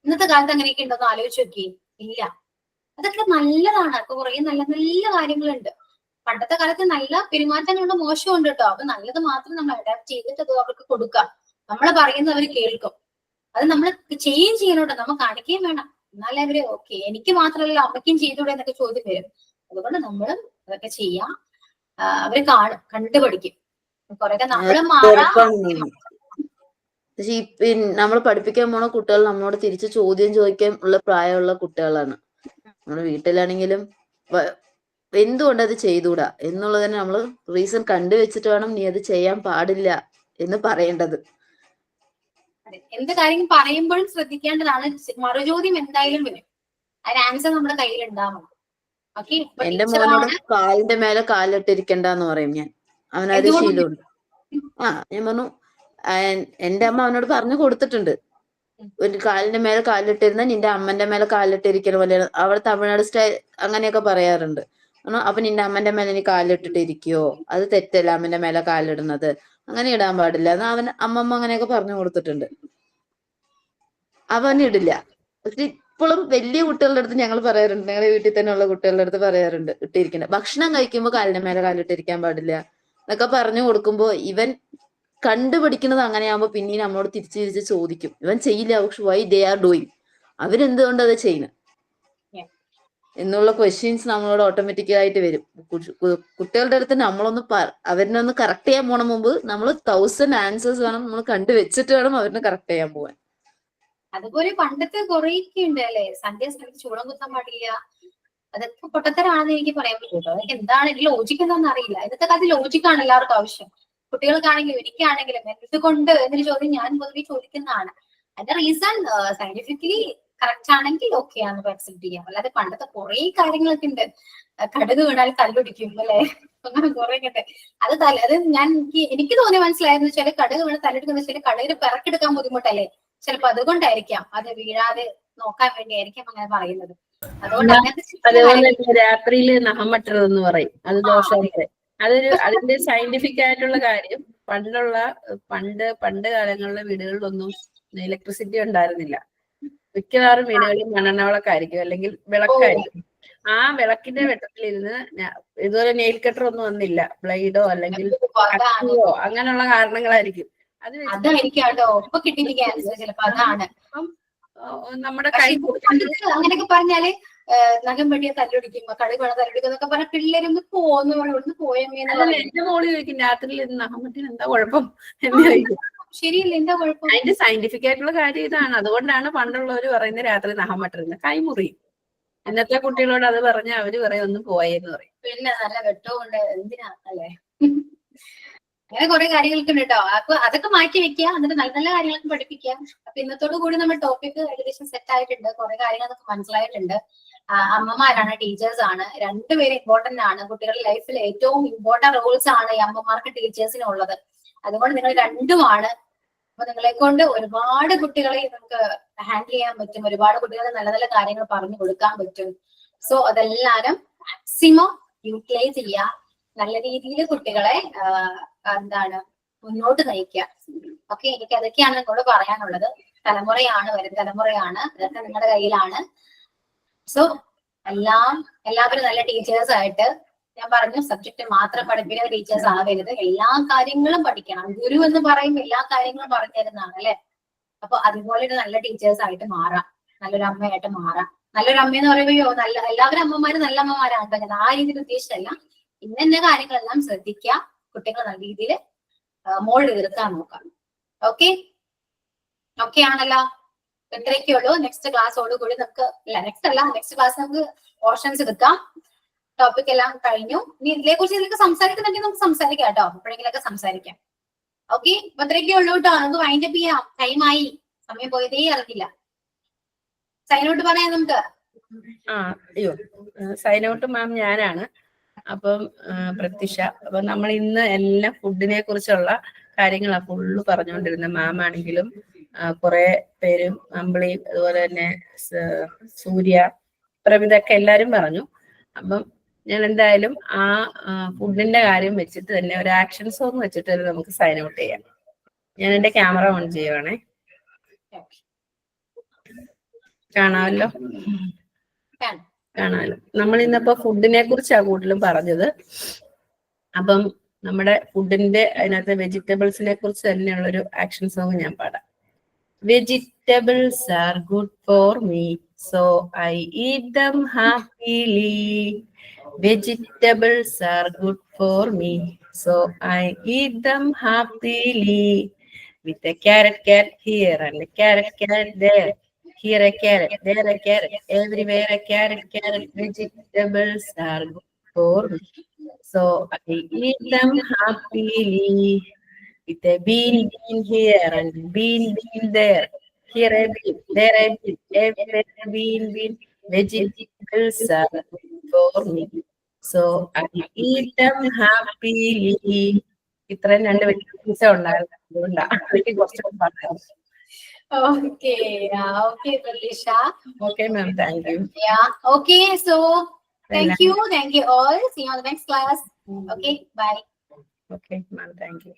Speaker 1: ഇന്നത്തെ കാലത്ത് അങ്ങനെയൊക്കെ ഉണ്ടോന്ന് ആലോചിച്ച് നോക്കി, ഇല്ല. അതൊക്കെ നല്ലതാണ്. അപ്പൊ കുറെ നല്ല നല്ല കാര്യങ്ങളുണ്ട്. പണ്ടത്തെ കാലത്ത് നല്ല പെരുമാറ്റങ്ങളുടെ മോശമുണ്ട് കേട്ടോ. അപ്പൊ നല്ലത് മാത്രം നമ്മൾ അഡാപ്റ്റ് ചെയ്തിട്ട് അത് അവർക്ക് കൊടുക്കാം. നമ്മൾ പറയുന്നത് അവർ കേൾക്കും. അത് നമ്മൾ ചേഞ്ച് ചെയ്യണോട്ടോ, നമ്മൾ കാണിക്കുകയും വേണം. എന്നാലേ അവര് ഓക്കെ എനിക്ക് മാത്രമല്ല അമ്മയ്ക്കും ചെയ്തൂടെ എന്നൊക്കെ ചോദ്യം വരും. അതുകൊണ്ട് നമ്മളും അതൊക്കെ ചെയ്യാം. അവര് കണ്ടുപഠിക്കും. കുറെ നമ്മളും മാറാം.
Speaker 2: ഉറപ്പാണ്. പക്ഷെ നമ്മൾ പഠിപ്പിക്കാൻ പോണ കുട്ടികൾ നമ്മളോട് തിരിച്ച് ചോദ്യം ചോദിക്കാൻ ഉള്ള പ്രായമുള്ള കുട്ടികളാണ്. നമ്മുടെ വീട്ടിലാണെങ്കിലും എന്തുകൊണ്ട് അത് ചെയ്തൂടാ എന്നുള്ളതിന് നമ്മൾ റീസൺ കണ്ടുവെച്ചിട്ട് വേണം നീ അത് ചെയ്യാൻ പാടില്ല എന്ന് പറയേണ്ടത്.
Speaker 1: എന്ത് കാര്യം പറയുമ്പോഴും ശ്രദ്ധിക്കേണ്ടതാണ്. മറുചോദ്യം എന്തായാലും വരും, അതിന് ആൻസർ നമ്മുടെ കയ്യിൽ ഉണ്ടാവണം. ഓക്കെ,
Speaker 2: എന്റെ മോനോട് കാലിന്റെ മേലെ കാലിട്ടിരിക്കണ്ടെന്ന് പറയും ഞാൻ. അവനത് ശീലമുണ്ട്. ഞാൻ പറഞ്ഞു, എന്റെ അമ്മ അവനോട് പറഞ്ഞു കൊടുത്തിട്ടുണ്ട്, ഒരു കാലിന്റെ മേലെ കാലിട്ടിരുന്ന നിന്റെ അമ്മന്റെ മേലെ കാലിട്ടിരിക്കുന്ന പോലെയാണ്. അവിടെ തമിഴ്നാട് സ്റ്റൈൽ അങ്ങനെയൊക്കെ പറയാറുണ്ട്. അപ്പൊ നിന്റെ അമ്മന്റെ മേലെ നീ കാലിട്ടിട്ട് ഇരിക്കുവോ, അത് തെറ്റല്ല, അമ്മന്റെ മേലെ കാലിടുന്നത്, അങ്ങനെ ഇടാൻ പാടില്ല എന്ന് അമ്മമ്മ അങ്ങനെയൊക്കെ പറഞ്ഞു കൊടുത്തിട്ടുണ്ട്. അവനിടില്ല. പക്ഷെ ഇപ്പോഴും വലിയ കുട്ടികളുടെ അടുത്ത് ഞങ്ങൾ പറയാറുണ്ട്, ഞങ്ങളുടെ വീട്ടിൽ തന്നെ ഉള്ള കുട്ടികളുടെ അടുത്ത് പറയാറുണ്ട് ഇട്ടിരിക്കണ്ട. ഭക്ഷണം കഴിക്കുമ്പോൾ കാലിന്റെ മേലെ കാലിട്ടിരിക്കാൻ പാടില്ല എന്നൊക്കെ പറഞ്ഞു കൊടുക്കുമ്പോ ഇവൻ കണ്ടുപിടിക്കുന്നത് അങ്ങനെയാകുമ്പോ പിന്നീട് നമ്മളോട് തിരിച്ച് ചോദിക്കും. ഇവൻ ചെയ്യില്ല, പക്ഷെ വൈ ദേ ആർ ഡൂയിങ്, അവരെന്തുകൊണ്ട് അത് ചെയ്യുന്നത് എന്നുള്ള ക്വസ്റ്റ്യൻസ് നമ്മളോട് ഓട്ടോമാറ്റിക്കായിട്ട് വരും. കുട്ടികളുടെ അടുത്ത് നമ്മളൊന്ന് അവരിനൊന്ന് കറക്റ്റ് ചെയ്യാൻ പോണ മുമ്പ് നമ്മൾ 1000 ആൻസേഴ്സ് വേണം നമ്മൾ കണ്ടുവെച്ചിട്ട് വേണം അവരിനെ കറക്റ്റ് ചെയ്യാൻ പോവാൻ.
Speaker 1: അതുപോലെ പണ്ടത്തെ കുറേയൊക്കെ ഉണ്ട് അല്ലെ, സന്ധ്യ സമയത്ത് ചൂടം കുത്താൻ പാടില്ല, അതൊക്കെ പൊട്ടത്തരാണെന്ന് എനിക്ക് പറയാൻ പറ്റുള്ളൂ. അതൊക്കെ എന്താണ് ലോജിക്ക് എന്താണെന്ന് അറിയില്ല. ഇന്നത്തെ കാലത്ത് ലോജിക്കാണ് എല്ലാവർക്കും ആവശ്യം. കുട്ടികൾക്കാണെങ്കിലും എനിക്കാണെങ്കിലും എന്തുകൊണ്ട് എന്നൊരു ചോദ്യം ഞാൻ പൊതുവെ ചോദിക്കുന്നതാണ്. അതിന്റെ റീസൺ സയന്റിഫിക്കലി കറക്റ്റ് ആണെങ്കിൽ ഓക്കെ ആണെന്ന് അക്സെപ്റ്റ് ചെയ്യാം. അല്ലാതെ പണ്ടത്തെ കുറെ കാര്യങ്ങളൊക്കെ ഉണ്ട്. കടുക് വീണാൽ കല്ലൊടിക്കും അല്ലെ, അങ്ങനെ കുറെ ഉണ്ട്. അത് എനിക്ക് തോന്നി മനസ്സിലായെന്ന് വെച്ചാൽ കടുക് വീണ് തല്ലെടുക്കുന്ന വെച്ചാൽ കടുകിന് പിറക്കെടുക്കാൻ ബുദ്ധിമുട്ടല്ലേ, ചിലപ്പോ അതുകൊണ്ടായിരിക്കാം, അത് വീഴാതെ നോക്കാൻ വേണ്ടിയായിരിക്കാം അങ്ങനെ പറയുന്നത്. അതുകൊണ്ട്
Speaker 4: അതേപോലെ രാത്രിയില് നഹമട്ടത് എന്ന് പറയും, അത് ദോഷമല്ലേ. അതിന്റെ സയന്റിഫിക് ആയിട്ടുള്ള കാര്യം, പണ്ട് കാലങ്ങളിലെ വീടുകളിലൊന്നും ഇലക്ട്രിസിറ്റി ഉണ്ടായിരുന്നില്ല. മിക്കവാറും വീടുകളിൽ മണ്ണെണ്ണ വിളക്കായിരിക്കും, അല്ലെങ്കിൽ വിളക്കായിരിക്കും. ആ വിളക്കിന്റെ വെട്ടത്തിലിരുന്ന് ഇതുപോലെ നെയിൽ കട്ടർ ഒന്നും വന്നില്ല, ബ്ലേഡോ അല്ലെങ്കിൽ കത്തിയോ അങ്ങനെയുള്ള കാരണങ്ങളായിരിക്കും. നമ്മുടെ കൈ
Speaker 1: അങ്ങനെയൊക്കെ പറഞ്ഞാല് നഖം വെട്ടിയ തല്ലൊടിക്കും, കടുക് വേണം തല്ലൊടിക്കും എന്നൊക്കെ പറഞ്ഞ പിള്ളേരൊന്ന് പോയമ്മേന്ന്.
Speaker 4: എന്റെ മോള് ചോദിക്കും രാത്രിയിൽ നഖം വെട്ടിന് എന്താ കുഴപ്പം എന്ന് ചോദിക്കും.
Speaker 1: ശരിയല്ല, എന്താ കുഴപ്പം?
Speaker 4: അതിന്റെ സയന്റിഫിക് ആയിട്ടുള്ള കാര്യം ഇതാണ്. അതുകൊണ്ടാണ് പണ്ടുള്ളവര് പറയുന്നത് രാത്രി നഖം വെട്ടരുത്, കൈമുറിയും. ഇന്നത്തെ കുട്ടികളോട് അത് പറഞ്ഞാൽ അവര് പറയും ഒന്ന് പോയെന്ന് പറയും.
Speaker 1: പിന്നെ നല്ല വെട്ടവും ഉണ്ട്, എന്തിനാ അല്ലേ. അങ്ങനെ കുറെ കാര്യങ്ങളൊക്കെ ഉണ്ട് കേട്ടോ. അപ്പൊ അതൊക്കെ മാറ്റി വെക്കുക, എന്നിട്ട് നല്ല നല്ല കാര്യങ്ങളൊക്കെ പഠിപ്പിക്കുക. അപ്പൊ ഇന്നത്തോടു കൂടി നമ്മുടെ ടോപ്പിക് ഏകദേശം സെറ്റ് ആയിട്ടുണ്ട്. കുറെ കാര്യങ്ങളൊക്കെ മനസ്സിലായിട്ടുണ്ട്. അമ്മമാരാണ്, ടീച്ചേഴ്സ് ആണ്, രണ്ടുപേരും ഇമ്പോർട്ടന്റ് ആണ്. കുട്ടികളുടെ ലൈഫിൽ ഏറ്റവും ഇമ്പോർട്ടന്റ് റോൾസ് ആണ് ഈ അമ്മമാർക്ക് ടീച്ചേഴ്സിനും ഉള്ളത്. അതുകൊണ്ട് നിങ്ങൾ രണ്ടുമാണ്. അപ്പൊ നിങ്ങളെ കൊണ്ട് ഒരുപാട് കുട്ടികളെ നമുക്ക് ഹാൻഡിൽ ചെയ്യാൻ പറ്റും, ഒരുപാട് കുട്ടികളെ നല്ല നല്ല കാര്യങ്ങൾ പറഞ്ഞു കൊടുക്കാൻ പറ്റും. സോ അതെല്ലാരും മാക്സിമം യൂട്ടിലൈസ് ചെയ്യുക, നല്ല രീതിയിൽ കുട്ടികളെ മുന്നോട്ട് നയിക്കുക. ഓക്കെ, എനിക്ക് അതൊക്കെയാണ് നിങ്ങളോട് പറയാനുള്ളത്. തലമുറയാണ്, വരും തലമുറയാണ്, അതൊക്കെ നിങ്ങളുടെ കയ്യിലാണ്. സോ എല്ലാവരും നല്ല ടീച്ചേഴ്സ് ആയിട്ട്, ഞാൻ പറഞ്ഞു സബ്ജക്ട് മാത്രം പഠിപ്പിക്കുന്ന ടീച്ചേഴ്സ് ആവരുത്, എല്ലാ കാര്യങ്ങളും പഠിക്കണം. ഗുരു എന്ന് പറയുമ്പോൾ എല്ലാ കാര്യങ്ങളും പറഞ്ഞു തരുന്നതാണ് അല്ലെ. അപ്പൊ അതുപോലെ ഒരു നല്ല ടീച്ചേഴ്സ് ആയിട്ട് മാറാം, നല്ലൊരു അമ്മയായിട്ട് മാറാം. നല്ലൊരു അമ്മയെന്ന് പറയുമ്പോൾ എല്ലാവരും അമ്മമാര് നല്ല അമ്മമാരാണ്, ഞാൻ ആ രീതിയിൽ ഉദ്ദേശിച്ചല്ല. ഇന്ന കാര്യങ്ങളെല്ലാം ശ്രദ്ധിക്കുക, കുട്ടികൾ നല്ല രീതിയിൽ മോൾഡ് തീർക്കാൻ നോക്കാം. ഓക്കെ ആണല്ലോ. ഇത്രയൊക്കെ ഉള്ളൂ. നെക്സ്റ്റ് ക്ലാസ്സോട് കൂടി നമുക്ക് നെക്സ്റ്റ് ക്ലാസ് നമുക്ക് ഓപ്ഷൻസ് എടുക്കാം. ടോപ്പിക് എല്ലാം കഴിഞ്ഞു. ഇനി ഇതിനെ കുറിച്ച് ഇതിലൊക്കെ സംസാരിക്കുന്നുണ്ടെങ്കിൽ നമുക്ക് സംസാരിക്കാം കേട്ടോ, എപ്പോഴെങ്കിലൊക്കെ സംസാരിക്കാം. ഓക്കെ, അപ്പൊ ഇത്രയൊക്കെ ഉള്ളൂ കേട്ടോ. നമുക്ക് വൈൻഡ് അപ്പ് ചെയ്യാം, ടൈമായി, സമയം പോയതേ അറിയില്ല. സൈൻ ഔട്ട് പറയാം നമുക്ക്.
Speaker 4: സൈൻ ഔട്ട് മാം ഞാനാണ്. അപ്പം പ്രത്യക്ഷ. അപ്പൊ നമ്മൾ ഇന്ന് എല്ലാം ഫുഡിനെ കുറിച്ചുള്ള കാര്യങ്ങളാണ് ഫുള്ള് പറഞ്ഞുകൊണ്ടിരുന്നത്. മാം ആണെങ്കിലും കുറെ പേരും അമ്പിളി, അതുപോലെ തന്നെ സൂര്യ, പ്രമിതൊക്കെ എല്ലാരും പറഞ്ഞു. അപ്പം ഞാൻ എന്തായാലും ആ ഫുഡിന്റെ കാര്യം വെച്ചിട്ട് തന്നെ ഒരു ആക്ഷൻ സോങ് വെച്ചിട്ട് തന്നെ നമുക്ക് സൈൻ ഔട്ട് ചെയ്യാം. ഞാൻ എന്റെ ക്യാമറ ഓൺ ചെയ്യുവാണേ. കാണാമല്ലോ. നമ്മൾ ഇന്നിപ്പോ ഫുഡിനെ കുറിച്ചാണ് കൂടുതലും പറഞ്ഞത്. അപ്പം നമ്മുടെ ഫുഡിന്റെ അതിനകത്ത് വെജിറ്റബിൾസിനെ കുറിച്ച് തന്നെയുള്ളൊരു ആക്ഷൻ സോങ് ഞാൻ പാടാം. Vegetables are good for me, so I eat them happily. Vegetables are good for me, so I eat them happily. With a carrot here and a carrot there. Here a carrot, there a carrot, everywhere a carrot. Vegetables are good for me, so I eat them happily. With a bean here and bean there. Here a bean, there a bean, everywhere a bean. Vegetables are good for me, so I eat them happily. ഇത്രയും രണ്ട് വ്യത്യാസം ഉണ്ടായിരുന്നു. അതുകൊണ്ടാണ് എനിക്ക് കുറച്ചുകൂടി പറയാം.
Speaker 1: Okay, okay, Pratisha.
Speaker 4: Okay, ma'am. Thank you.
Speaker 1: Yeah, okay. So, thank you all. See you on the next class. Okay, bye.
Speaker 4: Okay, ma'am. Thank you.